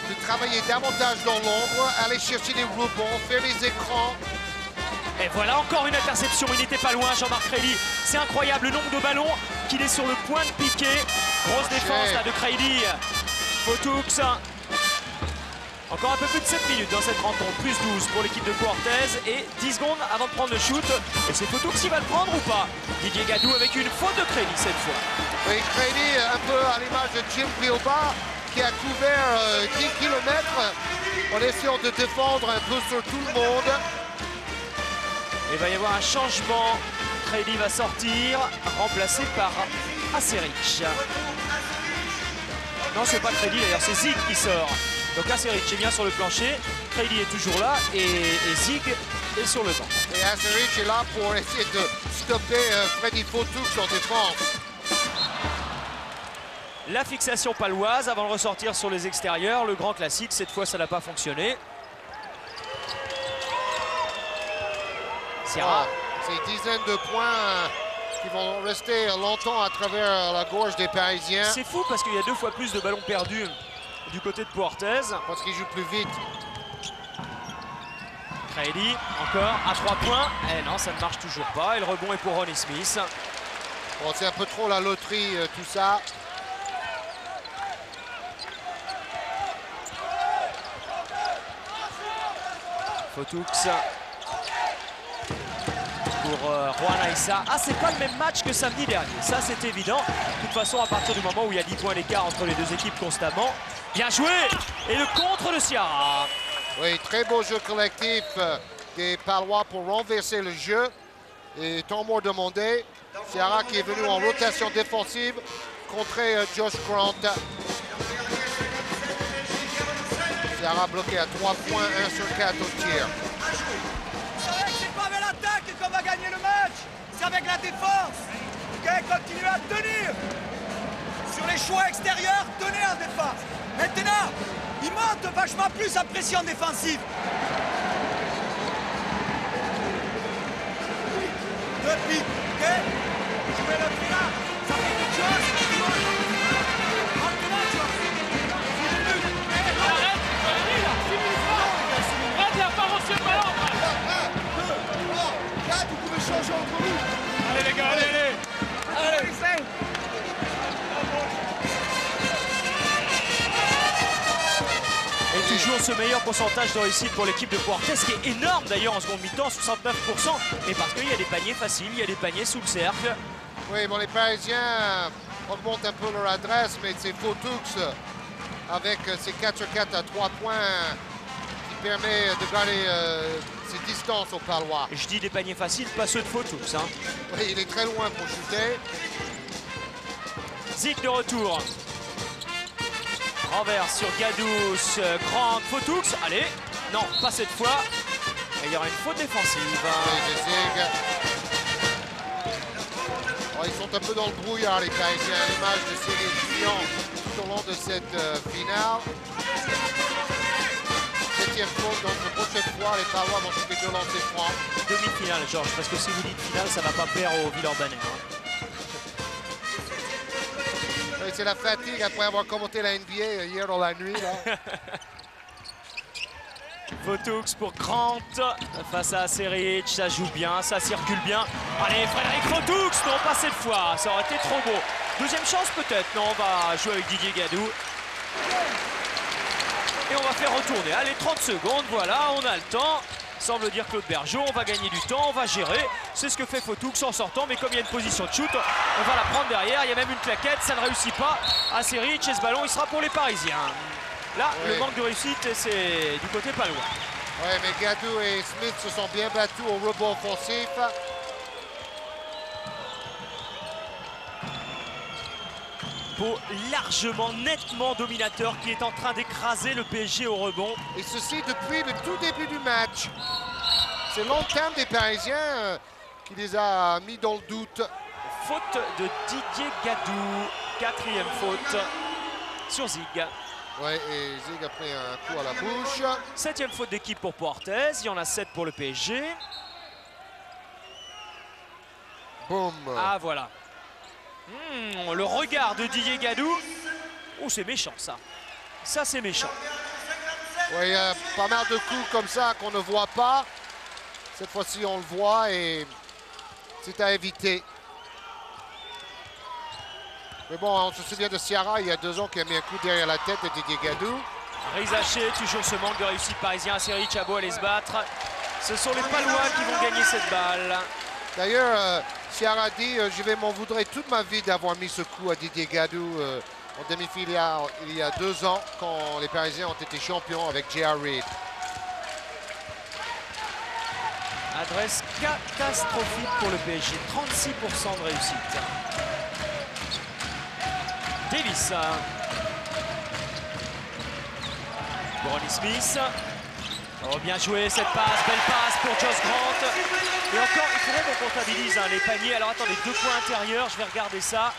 B: de travailler davantage dans l'ombre, aller chercher des rebonds, faire les écrans.
A: Et voilà encore une interception, il n'était pas loin Jean-Marc Crady. C'est incroyable le nombre de ballons qu'il est sur le point de piquer. Grosse défense là de Crady. Fautoux. Encore un peu plus de 7 minutes dans cette rencontre, plus 12 pour l'équipe de Cortez et 10 secondes avant de prendre le shoot. Et c'est Fautoux qui va le prendre ou pas? Didier Gadou avec une faute de Crady cette fois.
B: Oui, Crady, un peu à l'image de Jim Vilba, qui a couvert 10 km en essayant de défendre un peu sur tout le monde.
A: Il va y avoir un changement. Crady va sortir, remplacé par Aseric. Non, c'est pas Crady d'ailleurs, c'est Zig qui sort. Donc Aseric est bien sur le plancher, Crady est toujours là et Zig est sur le banc.
B: Et Aseric est là pour essayer de stopper Freddy Fautoux en défense.
A: La fixation paloise avant de ressortir sur les extérieurs, le grand classique, cette fois ça n'a pas fonctionné. Sierra.
B: Ces dizaines de points qui vont rester longtemps à travers la gorge des Parisiens.
A: C'est fou parce qu'il y a 2 fois plus de ballons perdus du côté de Puertez.
B: Parce qu'ils jouent plus vite.
A: Crady, encore à 3 points. Eh non, ça ne marche toujours pas. Et le rebond est pour Ronnie Smith.
B: Bon, c'est un peu trop la loterie, tout ça.
A: Fautoux pour Juan Aissa. Ah, c'est pas le même match que samedi dernier. Ça, c'est évident. De toute façon, à partir du moment où il y a 10 points d'écart entre les deux équipes constamment. Bien joué! Et le contre de Sierra.
B: Oui, très beau jeu collectif des Palois pour renverser le jeu. Et temps mort demandé. Sierra qui est venu en rotation défensive contrer Josh Grant. Sierra bloqué à 3 points, 1 sur 4 au tir.
C: C'est pas avec l'attaque qu'on va gagner le match, c'est avec la défense. Ok, continuez à tenir. Sur les choix extérieurs, tenez en défense. Maintenant, il monte vachement plus sa pression défensive. Deux pics, ok? Jouez le prix là, ça fait quelque chose. Maintenant, tu vois.
E: Arrête, il a pas reçu le ballon.
D: 1, 2, 3, 4, vous pouvez changer entre vous.
E: Allez les gars, allez.
A: Et toujours ce meilleur pourcentage de réussite pour l'équipe de Puertez, qui est énorme d'ailleurs en seconde mi-temps, 69%. Et parce qu'il y a des paniers faciles, il y a des paniers sous le cercle.
B: Oui, bon, les Parisiens augmentent un peu leur adresse, mais c'est Fautoux avec ses 4 sur 4 à 3 points qui permet de garder ses distances aux Palois.
A: Je dis des paniers faciles, pas ceux de Fautoux. Hein.
B: Oui, il est très loin pour shooter.
A: Zig de retour. Renverse sur Gadous, Grant, Fautoux. Allez, non, pas cette fois. Et il y aura une faute défensive.
B: Oui, Zig. Oh, ils sont un peu dans le brouillard, les Parisiens, à l'image de série clients tout au long de cette finale. 7e faute, donc la prochaine fois, les Palois vont shooter 2 lancers francs.
A: Demi-finale, Georges, parce que si vous dites finale, ça va pas plaire aux Villeurbanais. Hein.
B: Oui, c'est la fatigue après avoir commenté la NBA hier dans la nuit. Là.
A: Fautoux pour Grant face à Aseric, ça joue bien, ça circule bien. Allez, Frédéric Fautoux, non pas cette fois, ça aurait été trop beau. Deuxième chance peut-être, non, on va jouer avec Didier Gadou. Et on va faire retourner, allez 30 secondes, voilà, on a le temps. Semble dire Claude Bergeau, on va gagner du temps, on va gérer. C'est ce que fait Fautoux en sortant, mais comme il y a une position de shoot, on va la prendre derrière. Il y a même une claquette, ça ne réussit pas. Aseric et ce ballon, il sera pour les Parisiens. Là,
B: oui.
A: Le manque de réussite, c'est du côté palois.
B: Oui, mais Gadou et Smith se sont bien battus au rebond offensif.
A: Pau largement, nettement dominateur qui est en train d'écraser le PSG au rebond.
B: Et ceci depuis le tout début du match. C'est l'entame des Parisiens qui les a mis dans le doute.
A: Faute de Didier Gadou, 4e faute. sur Zig.
B: Ouais, et Zig a pris un coup à la bouche.
A: 7e faute d'équipe pour Portez. Il y en a 7 pour le PSG.
B: Boum.
A: Ah, voilà. Le regard de Didier Gadou. Oh, c'est méchant, ça. Ça, c'est méchant.
B: Ouais, il y a pas mal de coups comme ça qu'on ne voit pas. Cette fois-ci, on le voit et c'est à éviter. Mais bon, on se souvient de Ciara il y a 2 ans qui a mis un coup derrière la tête de Didier Gadou.
A: Rizaché, toujours ce manque de réussite parisien. Aseric a beau aller se battre. Ce sont les Palois qui vont gagner cette balle.
B: D'ailleurs, Ciara dit je vais m'en voudrais toute ma vie d'avoir mis ce coup à Didier Gadou en demi-finale il y a 2 ans quand les Parisiens ont été champions avec J.R. Reid.
A: Adresse catastrophique pour le PSG. 36% de réussite. Davis. Ronnie Smith. Oh, bien joué cette passe, belle passe pour Josh Grant. Et encore, il faudrait qu'on comptabilise les paniers. Alors attendez, 2 points intérieurs, je vais regarder ça.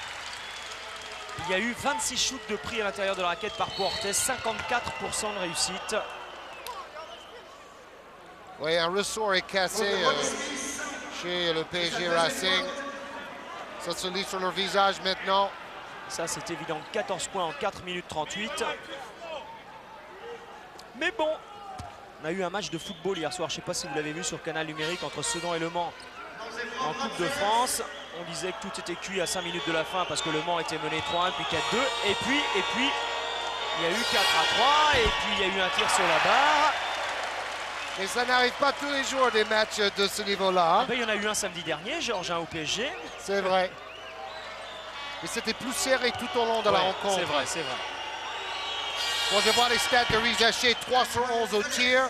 A: Il y a eu 26 shoots de prix à l'intérieur de la raquette par Portez, 54% de réussite.
B: Oui, un ressort est cassé chez le PSG Racing. Ça se lit sur leur visage maintenant.
A: Ça, c'est évident. 14 points en 4 minutes 38. Mais bon, on a eu un match de football hier soir. Je ne sais pas si vous l'avez vu sur Canal Numérique entre Sedan et Le Mans en Coupe de France. On disait que tout était cuit à 5 minutes de la fin parce que Le Mans était mené 3-1 puis 4-2. Et puis, il y a eu 4-3 et puis il y a eu un tir sur la barre.
B: Et ça n'arrive pas tous les jours des matchs de ce niveau-là.
A: Ah ben, il y en a eu un samedi dernier, Georges, au PSG.
B: C'est vrai. Mais c'était plus serré tout au long de la rencontre.
A: C'est vrai, c'est vrai.
B: Bon, je vois les stats de Rizaché, 3 sur 11 au tir.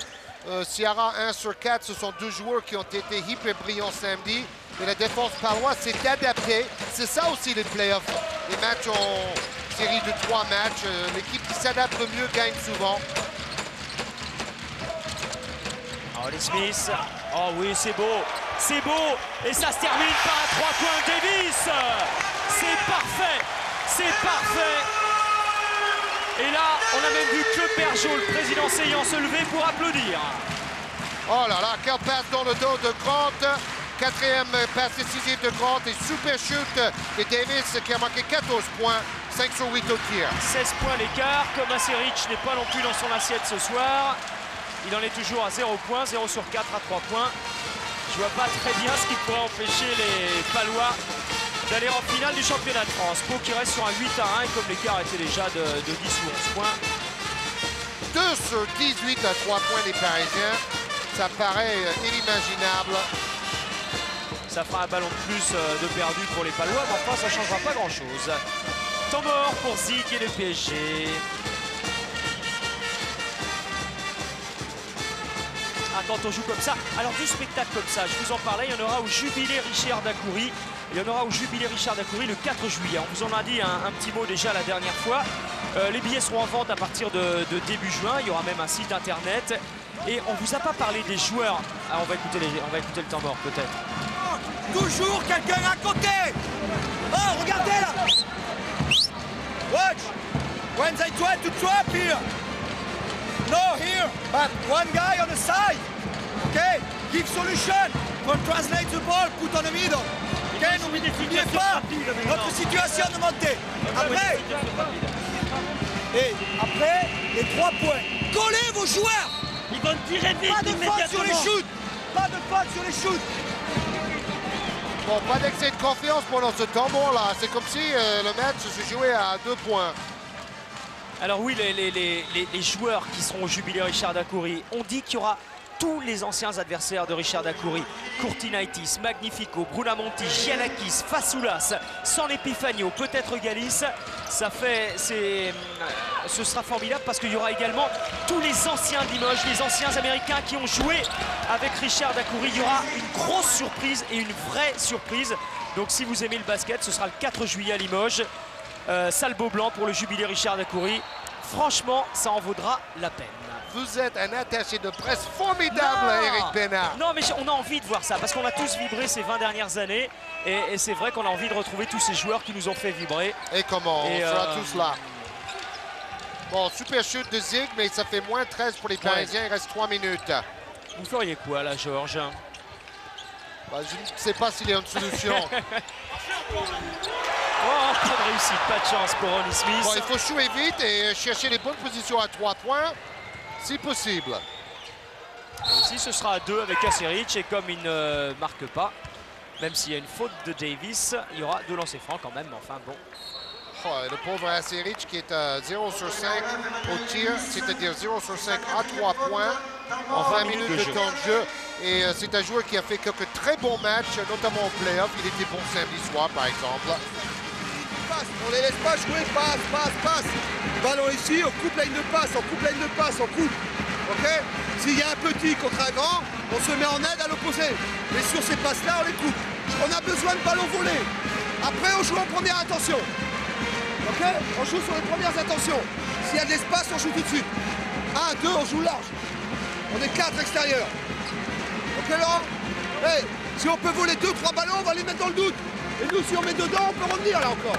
B: Ciara, 1 sur 4. Ce sont 2 joueurs qui ont été hyper brillants samedi. Et la défense paloise s'est adaptée. C'est ça aussi les playoffs. Les matchs en série de 3 matchs. L'équipe qui s'adapte le mieux gagne souvent.
A: Ronnie Smith. Oh oui, c'est beau. C'est beau. Et ça se termine par un 3 points Davis. C'est parfait. C'est parfait. Et là, on a même vu que Bergeau, le président Seillant, se lever pour applaudir.
B: Oh là là, quelle passe dans le dos de Grant. 4e passe décisive de Grant et super shoot de Davis qui a marqué 14 points, 5 sur 8 au tir.
A: 16 points l'écart, comme Aseric n'est pas non plus dans son assiette ce soir. Il en est toujours à 0 points, 0 sur 4 à 3 points. Je vois pas très bien ce qui pourrait empêcher les Palois d'aller en finale du championnat de France. Pau qui reste sur un 8-1 et comme l'écart était déjà de 10 ou 11 points.
B: 2 sur 18 à 3 points des Parisiens. Ça paraît inimaginable.
A: Ça fera un ballon de plus de perdu pour les Palois, mais enfin ça ne changera pas grand-chose. Temps mort pour Zig et le PSG. Ah, quand on joue comme ça, alors du spectacle comme ça, je vous en parlais, il y en aura au Jubilé Richard Dacoury. Il y en aura au Jubilé Richard Dacoury le 4 juillet. On vous en a dit un petit mot déjà la dernière fois. Les billets seront en vente à partir de début juin. Il y aura même un site internet. Et on vous a pas parlé des joueurs. Ah, on va écouter le temps mort peut-être.
C: Toujours quelqu'un à côté. Oh, regardez là. Watch. When they try to trap here. No, here. But one guy on the side. Okay. Give solution. For translate the ball, put on the middle. Okay. N'oubliez pas notre situation de montée. Après. Et après, les 3 points. Collez vos joueurs.
E: Ils vont tirer vite.
C: Pas de faute sur les shoots. Pas de faute sur les shoots.
B: Bon, pas d'excès de confiance pendant ce temps mort là. C'est comme si le match se jouait à 2 points.
A: Alors oui, les joueurs qui seront au Jubilé Richard Dacoury, on dit qu'il y aura tous les anciens adversaires de Richard Dacoury. Courtinaitis, Magnifico, Brunamonti, Giannakis, Fasoulas, San Epifagno, peut-être Galis. Ce sera formidable parce qu'il y aura également tous les anciens de Limoges, les anciens américains qui ont joué avec Richard Dacoury. Il y aura une grosse surprise et une vraie surprise. Donc si vous aimez le basket, ce sera le 4 juillet à Limoges. Salle Beaublanc pour le Jubilé Richard Dacoury. Franchement, ça en vaudra la peine.
B: Vous êtes un attaché de presse formidable, Eric Bénard.
A: Non, mais on a envie de voir ça parce qu'on a tous vibré ces 20 dernières années. Et c'est vrai qu'on a envie de retrouver tous ces joueurs qui nous ont fait vibrer.
B: Et comment on sera tous là. Bon, super shoot de Zig, mais ça fait moins 13 pour les Parisiens. Il reste 3 minutes.
A: Vous feriez quoi là, Georges?
B: Bah, je ne sais pas s'il y a une solution.
A: Oh, pas de réussite, pas de chance pour Ronnie Smith.
B: Bon, il faut jouer vite et chercher les bonnes positions à 3 points, si possible.
A: Et ici, ce sera à 2 avec Aseric, et comme il ne marque pas, même s'il y a une faute de Davis, il y aura 2 lancers francs quand même, mais enfin bon.
B: Oh, le pauvre Aseric qui est à 0 sur 5 au tir, c'est-à-dire 0 sur 5 à 3 points en 20 minutes de temps de jeu. Et c'est un joueur qui a fait quelques très bons matchs, notamment au play-off. Il était bon samedi soir, par exemple.
D: On les laisse pas jouer, passe. Ballon ici, on coupe la ligne de passe, on coupe. Ok? S'il y a un petit contre un grand, on se met en aide à l'opposé. Mais sur ces passes-là, on les coupe. On a besoin de ballons volés. Après, on joue en première intention. Ok? On joue sur les premières intentions. S'il y a de l'espace, on joue tout de suite. 1, 2, on joue large. On est 4 extérieurs. Ok, Laurent? Hey, si on peut voler 2-3 ballons, on va les mettre dans le doute. Et nous, si on met dedans, on peut revenir là encore.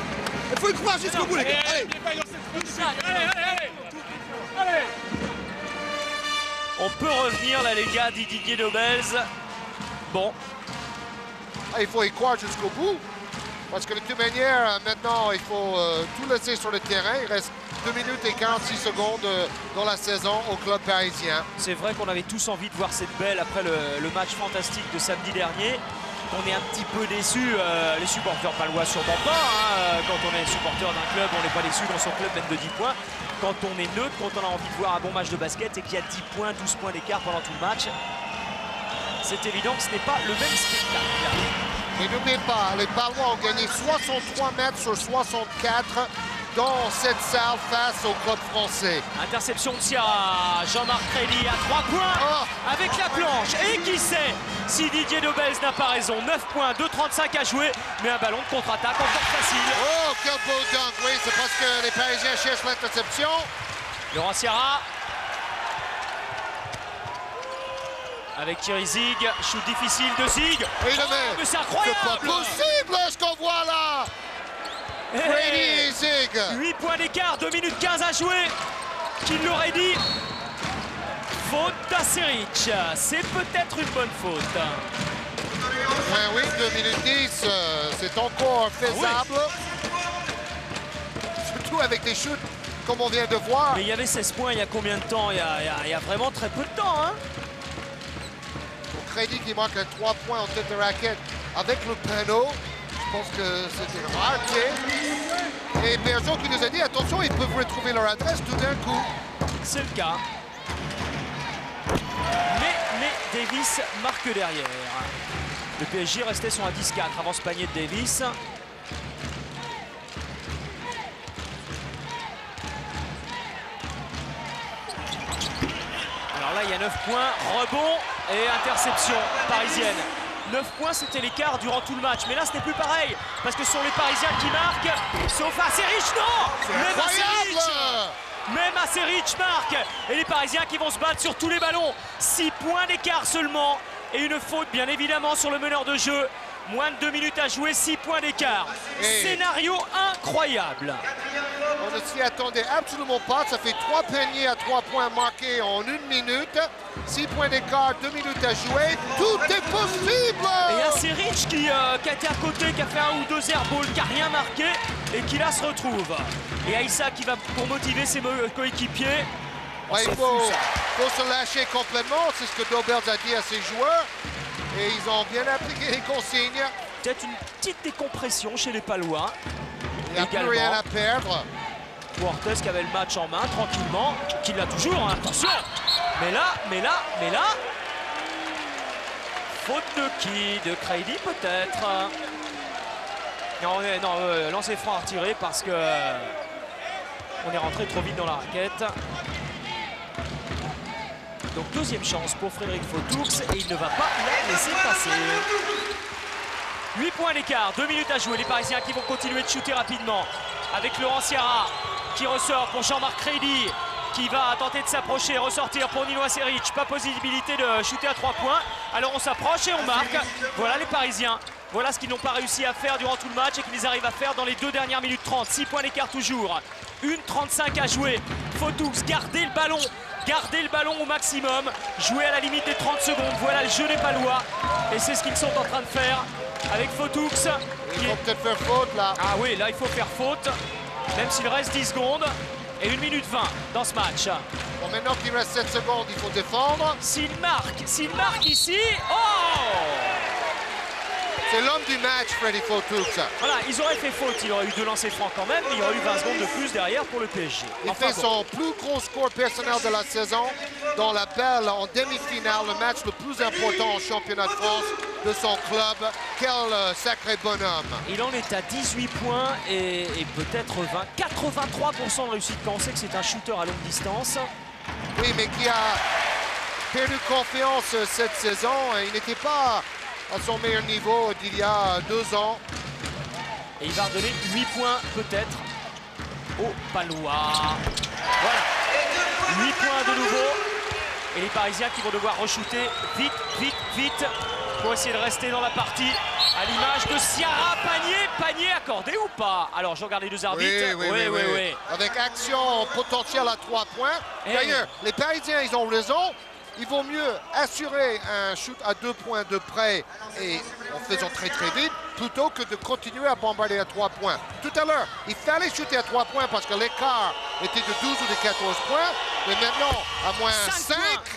D: Il faut y croire jusqu'au bout, les gars. Allez.
E: Allez.
A: On peut revenir là, les gars, dit Didier Dobels. Bon.
B: Ah, il faut y croire jusqu'au bout. Parce que de toute manière, maintenant, il faut tout laisser sur le terrain. Il reste 2 minutes et 46 secondes dans la saison au club parisien.
A: C'est vrai qu'on avait tous envie de voir cette belle après le match fantastique de samedi dernier. On est un petit peu déçus, les supporters palois sûrement pas. Quand on est supporter d'un club, on n'est pas déçu dans son club même de 10 points. Quand on est neutre, quand on a envie de voir un bon match de basket et qu'il y a 10 points, 12 points d'écart pendant tout le match, c'est évident que ce n'est pas le même spectacle.
B: Et n'oubliez pas, les Palois ont gagné 63 mètres sur 64 dans cette salle face au club français.
A: Interception de Sierra, Jean-Marc Crély à 3 points avec la planche. Et qui sait si Didier Dobels n'a pas raison. 9 points, 2,35 à jouer, mais un ballon de contre-attaque encore facile.
B: Oh, quel beau dunk, oui, c'est parce que les Parisiens cherchent l'interception.
A: Laurent Sierra. Avec Thierry Zig, shoot difficile de Zig.
B: Et il le met.
A: Mais c'est incroyable!
B: C'est pas possible ce qu'on voit là! Brady et Zig.
A: 8 points d'écart, 2 minutes 15 à jouer. Qui l'aurait dit? Faute d'Aseric. C'est peut-être une bonne faute.
B: Ouais, oui, 2 minutes 10, c'est encore faisable. Surtout avec des shoots comme on vient de voir.
A: Mais il y avait 16 points il y a combien de temps? Il y a vraiment très peu de temps. Hein.
B: Crédit qui marque un 3 points en tête de raquette avec le panneau. Je pense que c'était rare. Et Bergeron qui nous a dit attention, ils peuvent retrouver leur adresse tout d'un coup.
A: C'est le cas. Mais Davis marque derrière. Le PSG restait sur un 10-4 avant ce panier de Davis. Alors là, il y a 9 points, rebond et interception parisienne. 9 points, c'était l'écart durant tout le match. Mais là, ce n'est plus pareil. Parce que ce sont les Parisiens qui marquent. Sauf Aseric, non! Même Aseric marque. Et les Parisiens qui vont se battre sur tous les ballons. 6 points d'écart seulement. Et une faute, bien évidemment, sur le meneur de jeu. Moins de 2 minutes à jouer, 6 points d'écart. Scénario incroyable.
B: On ne s'y attendait absolument pas. Ça fait 3 paniers à 3 points marqués en 1 minute. 6 points d'écart, 2 minutes à jouer. Tout est possible!
A: Et Aseric qui a été à côté, qui a fait 1 ou 2 airballs, qui n'a rien marqué et qui là se retrouve. Et Aïssa qui va pour motiver ses coéquipiers.
B: Ouais, il faut se lâcher complètement. C'est ce que Dobels a dit à ses joueurs. Et ils ont bien appliqué les consignes.
A: Peut-être une petite décompression chez les Palois.
B: Il n'y a plus rien à perdre.
A: Cortés qui avait le match en main tranquillement, qui l'a toujours, hein, attention. Mais là, faute de qui? De Crédit peut-être. Non, lancer franc à retirer parce que on est rentré trop vite dans la raquette. Donc deuxième chance pour Frédéric Fautoux et il ne va pas la laisser passer. 8 points d'écart, 2 minutes à jouer. Les Parisiens qui vont continuer de shooter rapidement. Avec Laurent Sierra qui ressort pour Jean-Marc Crédy qui va tenter de s'approcher, ressortir pour Nino Aseric. Pas possibilité de shooter à 3 points. Alors on s'approche et on marque. Voilà les Parisiens Voilà ce qu'ils n'ont pas réussi à faire durant tout le match et qu'ils arrivent à faire dans les 2 dernières minutes 30. 6 points d'écart toujours. 1:35 à jouer. Fotoux, gardez le ballon au maximum. Jouer à la limite des 30 secondes. Voilà le jeu des Palois. Et c'est ce qu'ils sont en train de faire avec Fotoux.
B: Il faut peut-être faire faute là.
A: Ah oui, là il faut faire faute. Même s'il reste 10 secondes. Et 1 minute 20 dans ce match.
B: Bon, maintenant qu'il reste 7 secondes, il faut défendre.
A: S'il marque ici, oh!
B: C'est l'homme du match, Freddy Fotoux.
A: Voilà, ils auraient fait faute, il aurait eu 2 lancers francs quand même, mais il y aurait eu 20 secondes de plus derrière pour le PSG.
B: Il fait son plus gros score personnel de la saison dans l'appel en demi-finale, le match le plus important au championnat de France de son club. Quel sacré bonhomme.
A: Il en est à 18 points et peut-être 20, 83% de réussite quand on sait que c'est un shooter à longue distance.
B: Oui, mais qui a perdu confiance cette saison. Il n'était pas à son meilleur niveau d'il y a 2 ans.
A: Et il va redonner 8 points peut-être aux Palois. Voilà, 8 points de nouveau. Et les Parisiens qui vont devoir re-shooter vite pour essayer de rester dans la partie. À l'image de Ciara, panier accordé ou pas? Alors je regarde les 2 arbitres.
B: Oui. Avec action potentielle à 3 points. D'ailleurs, les Parisiens, ils ont raison. Il vaut mieux assurer un shoot à 2 points de près et en faisant très vite plutôt que de continuer à bombarder à 3 points. Tout à l'heure, il fallait shooter à 3 points parce que l'écart était de 12 ou de 14 points. Mais maintenant, à moins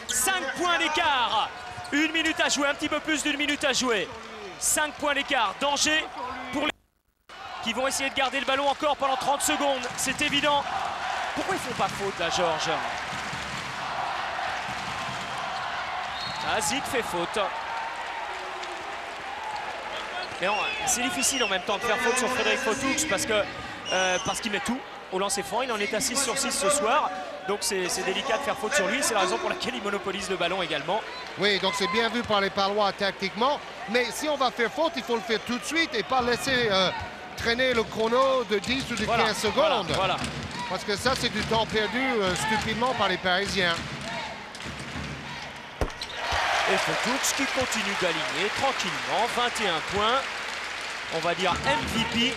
A: 5 points d'écart. 1 minute à jouer, un petit peu plus d'1 minute à jouer. 5 points d'écart. Danger pour les qui vont essayer de garder le ballon encore pendant 30 secondes. C'est évident. Pourquoi ils font pas faute là, Georges? Zik fait faute. Mais c'est difficile en même temps de faire faute sur Frédéric Fotoux parce qu'il met tout au lancer franc. Il en est à 6 sur 6 ce soir. Donc c'est délicat de faire faute sur lui. C'est la raison pour laquelle il monopolise le ballon également.
B: Oui, donc c'est bien vu par les Palois tactiquement. Mais si on va faire faute, il faut le faire tout de suite et pas laisser traîner le chrono de 10 ou de 15 secondes.
A: Voilà.
B: Parce que ça, c'est du temps perdu stupidement par les Parisiens.
A: Et Fotoux qui continue d'aligner tranquillement, 21 points, on va dire MVP.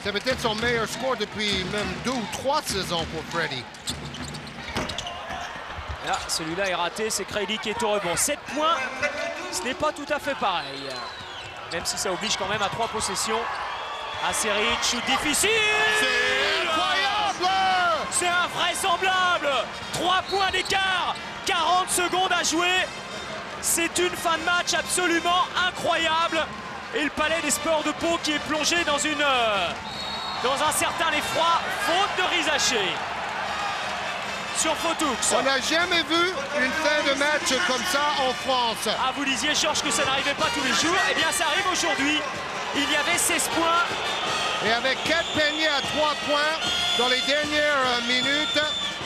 B: C'est peut-être son meilleur score depuis même 2 ou 3 saisons pour Freddy.
A: Là, celui-là est raté, c'est Craidy qui est au rebond. 7 points, ce n'est pas tout à fait pareil. Même si ça oblige quand même à 3 possessions. Aseric, shoot difficile.
B: C'est incroyable!
A: C'est invraisemblable. 3 points d'écart. 40 secondes à jouer. C'est une fin de match absolument incroyable. Et le Palais des Sports de Pau qui est plongé dans un certain effroi, faute de Rizaché. Sur Fotoux.
B: On n'a jamais vu une fin de match comme ça en France.
A: Ah, vous disiez, Georges, que ça n'arrivait pas tous les jours. Eh bien, ça arrive aujourd'hui. Il y avait 16 points.
B: Et avec 4 paniers à 3 points dans les dernières minutes,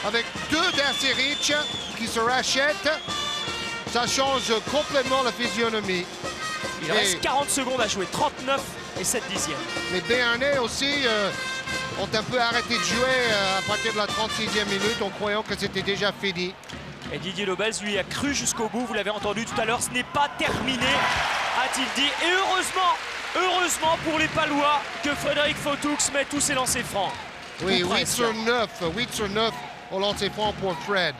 B: avec 2 d'Aseric qui se rachètent, ça change complètement la physionomie.
A: Il reste 40 secondes à jouer, 39 et 7 dixièmes.
B: Les Béarnais aussi ont un peu arrêté de jouer à partir de la 36e minute en croyant que c'était déjà fini.
A: Et Didier Lobels, lui, a cru jusqu'au bout. Vous l'avez entendu tout à l'heure, ce n'est pas terminé, a-t-il dit. Et heureusement pour les Palois que Frédéric Fotoux met tous ses lancers francs.
B: Oui, 8 sur 9 au lancer franc pour Fred.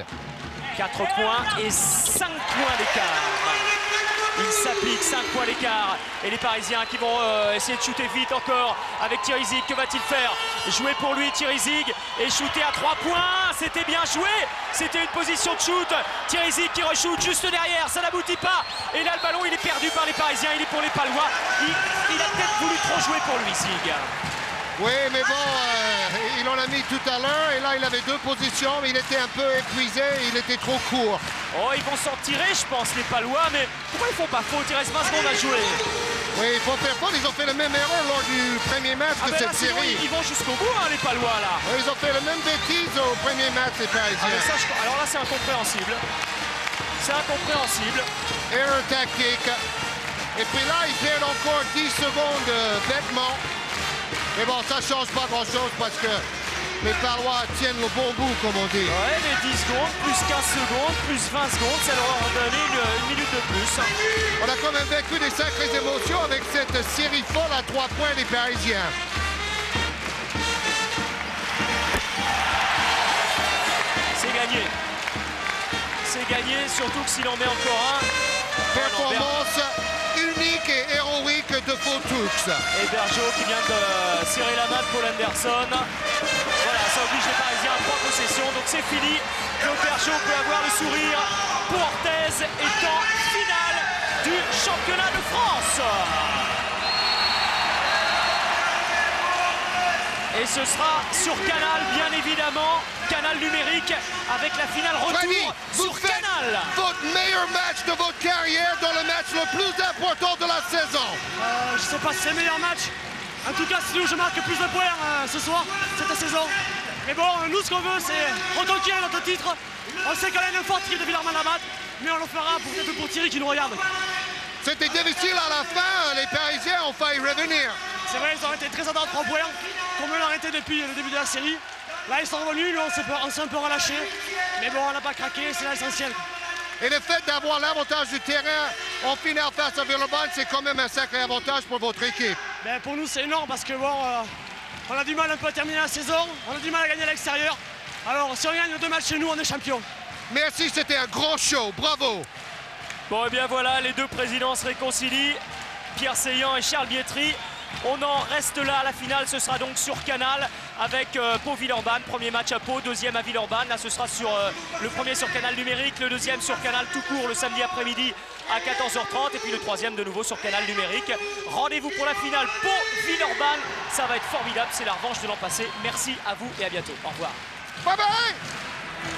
A: 4 points et 5 points d'écart. Il s'applique, 5 points d'écart. Et les Parisiens qui vont essayer de shooter vite encore avec Thierry Zig. Que va-t-il faire? Jouer pour lui Thierry Zig et shooter à 3 points. C'était bien joué. C'était une position de shoot. Thierry Zig qui re-shoot juste derrière. Ça n'aboutit pas. Et là, le ballon, il est perdu par les Parisiens. Il est pour les Palois. Il a peut-être voulu trop jouer pour lui, Zig.
B: Oui, mais bon, il en a mis tout à l'heure et là il avait 2 positions, mais il était un peu épuisé, il était trop court.
A: Oh, ils vont s'en tirer, je pense, les Palois, mais pourquoi ils font pas faute? Il reste 20 secondes à jouer.
B: Oui, il faut faire faute, ils ont fait la même erreur lors du premier match de cette série.
A: Ils vont jusqu'au bout, hein, les Palois, là.
B: Oui, ils ont fait la même bêtise au premier match, les Parisiens.
A: Alors là, c'est incompréhensible. C'est incompréhensible.
B: Erreur tactique. Et puis là, ils perdent encore 10 secondes bêtement. Mais bon, ça ne change pas grand-chose parce que les Palois tiennent le bon bout, comme on dit.
A: Ouais, les 10 secondes, plus 15 secondes, plus 20 secondes, ça leur a donné une minute de plus.
B: On a quand même vécu des sacrées émotions avec cette série folle à 3 points des Parisiens.
A: C'est gagné. C'est gagné, surtout que s'il en met encore un.
B: Performance unique et héroïque de Fautoux.
A: Et Bergeau qui vient de serrer la main de Paul Anderson. Voilà, ça oblige les Parisiens à 3 possessions, donc c'est fini. Claude Bergeau peut avoir le sourire pour Orthez, étant finale du championnat de France. Et ce sera sur Canal, bien évidemment, Canal numérique, avec la finale retour sur Canal.
B: Votre meilleur match de votre carrière dans le match le plus important de la saison.
E: Je sais pas si c'est le meilleur match. En tout cas, si nous je marque plus de points ce soir, cette saison. Mais bon, nous ce qu'on veut, c'est reconquérir notre titre. On sait qu'on a une forte équipe de Villeurbanne à battre, mais on le fera peut-être pour Thierry qui nous regarde.
B: C'était difficile à la fin, les Parisiens ont failli revenir.
E: C'est vrai, ils ont été très attendus à 3 points, comme on l'a arrêté depuis le début de la série. Là, ils sont revenus, nous on s'est un peu relâché. Mais bon, on n'a pas craqué, c'est l'essentiel.
B: Et le fait d'avoir l'avantage du terrain en finale face à Villeurbanne, c'est quand même un sacré avantage pour votre équipe.
E: Ben, pour nous, c'est énorme parce que bon, on a du mal un peu à terminer la saison, on a du mal à gagner à l'extérieur. Alors, si on gagne les 2 matchs chez nous, on est champion.
B: Merci, c'était un grand show, bravo.
A: Bon, et bien voilà, les deux présidents se réconcilient, Pierre Seillant et Charles Bietri. On en reste là, la finale ce sera donc sur Canal avec Pau-Villeurbanne, premier match à Pau, deuxième à Villeurbanne. Là ce sera sur le premier sur Canal numérique, le deuxième sur Canal tout court le samedi après-midi à 14h30 et puis le troisième de nouveau sur Canal numérique. Rendez-vous pour la finale Pau-Villeurbanne, ça va être formidable, c'est la revanche de l'an passé. Merci à vous et à bientôt, au revoir.
B: Bye bye.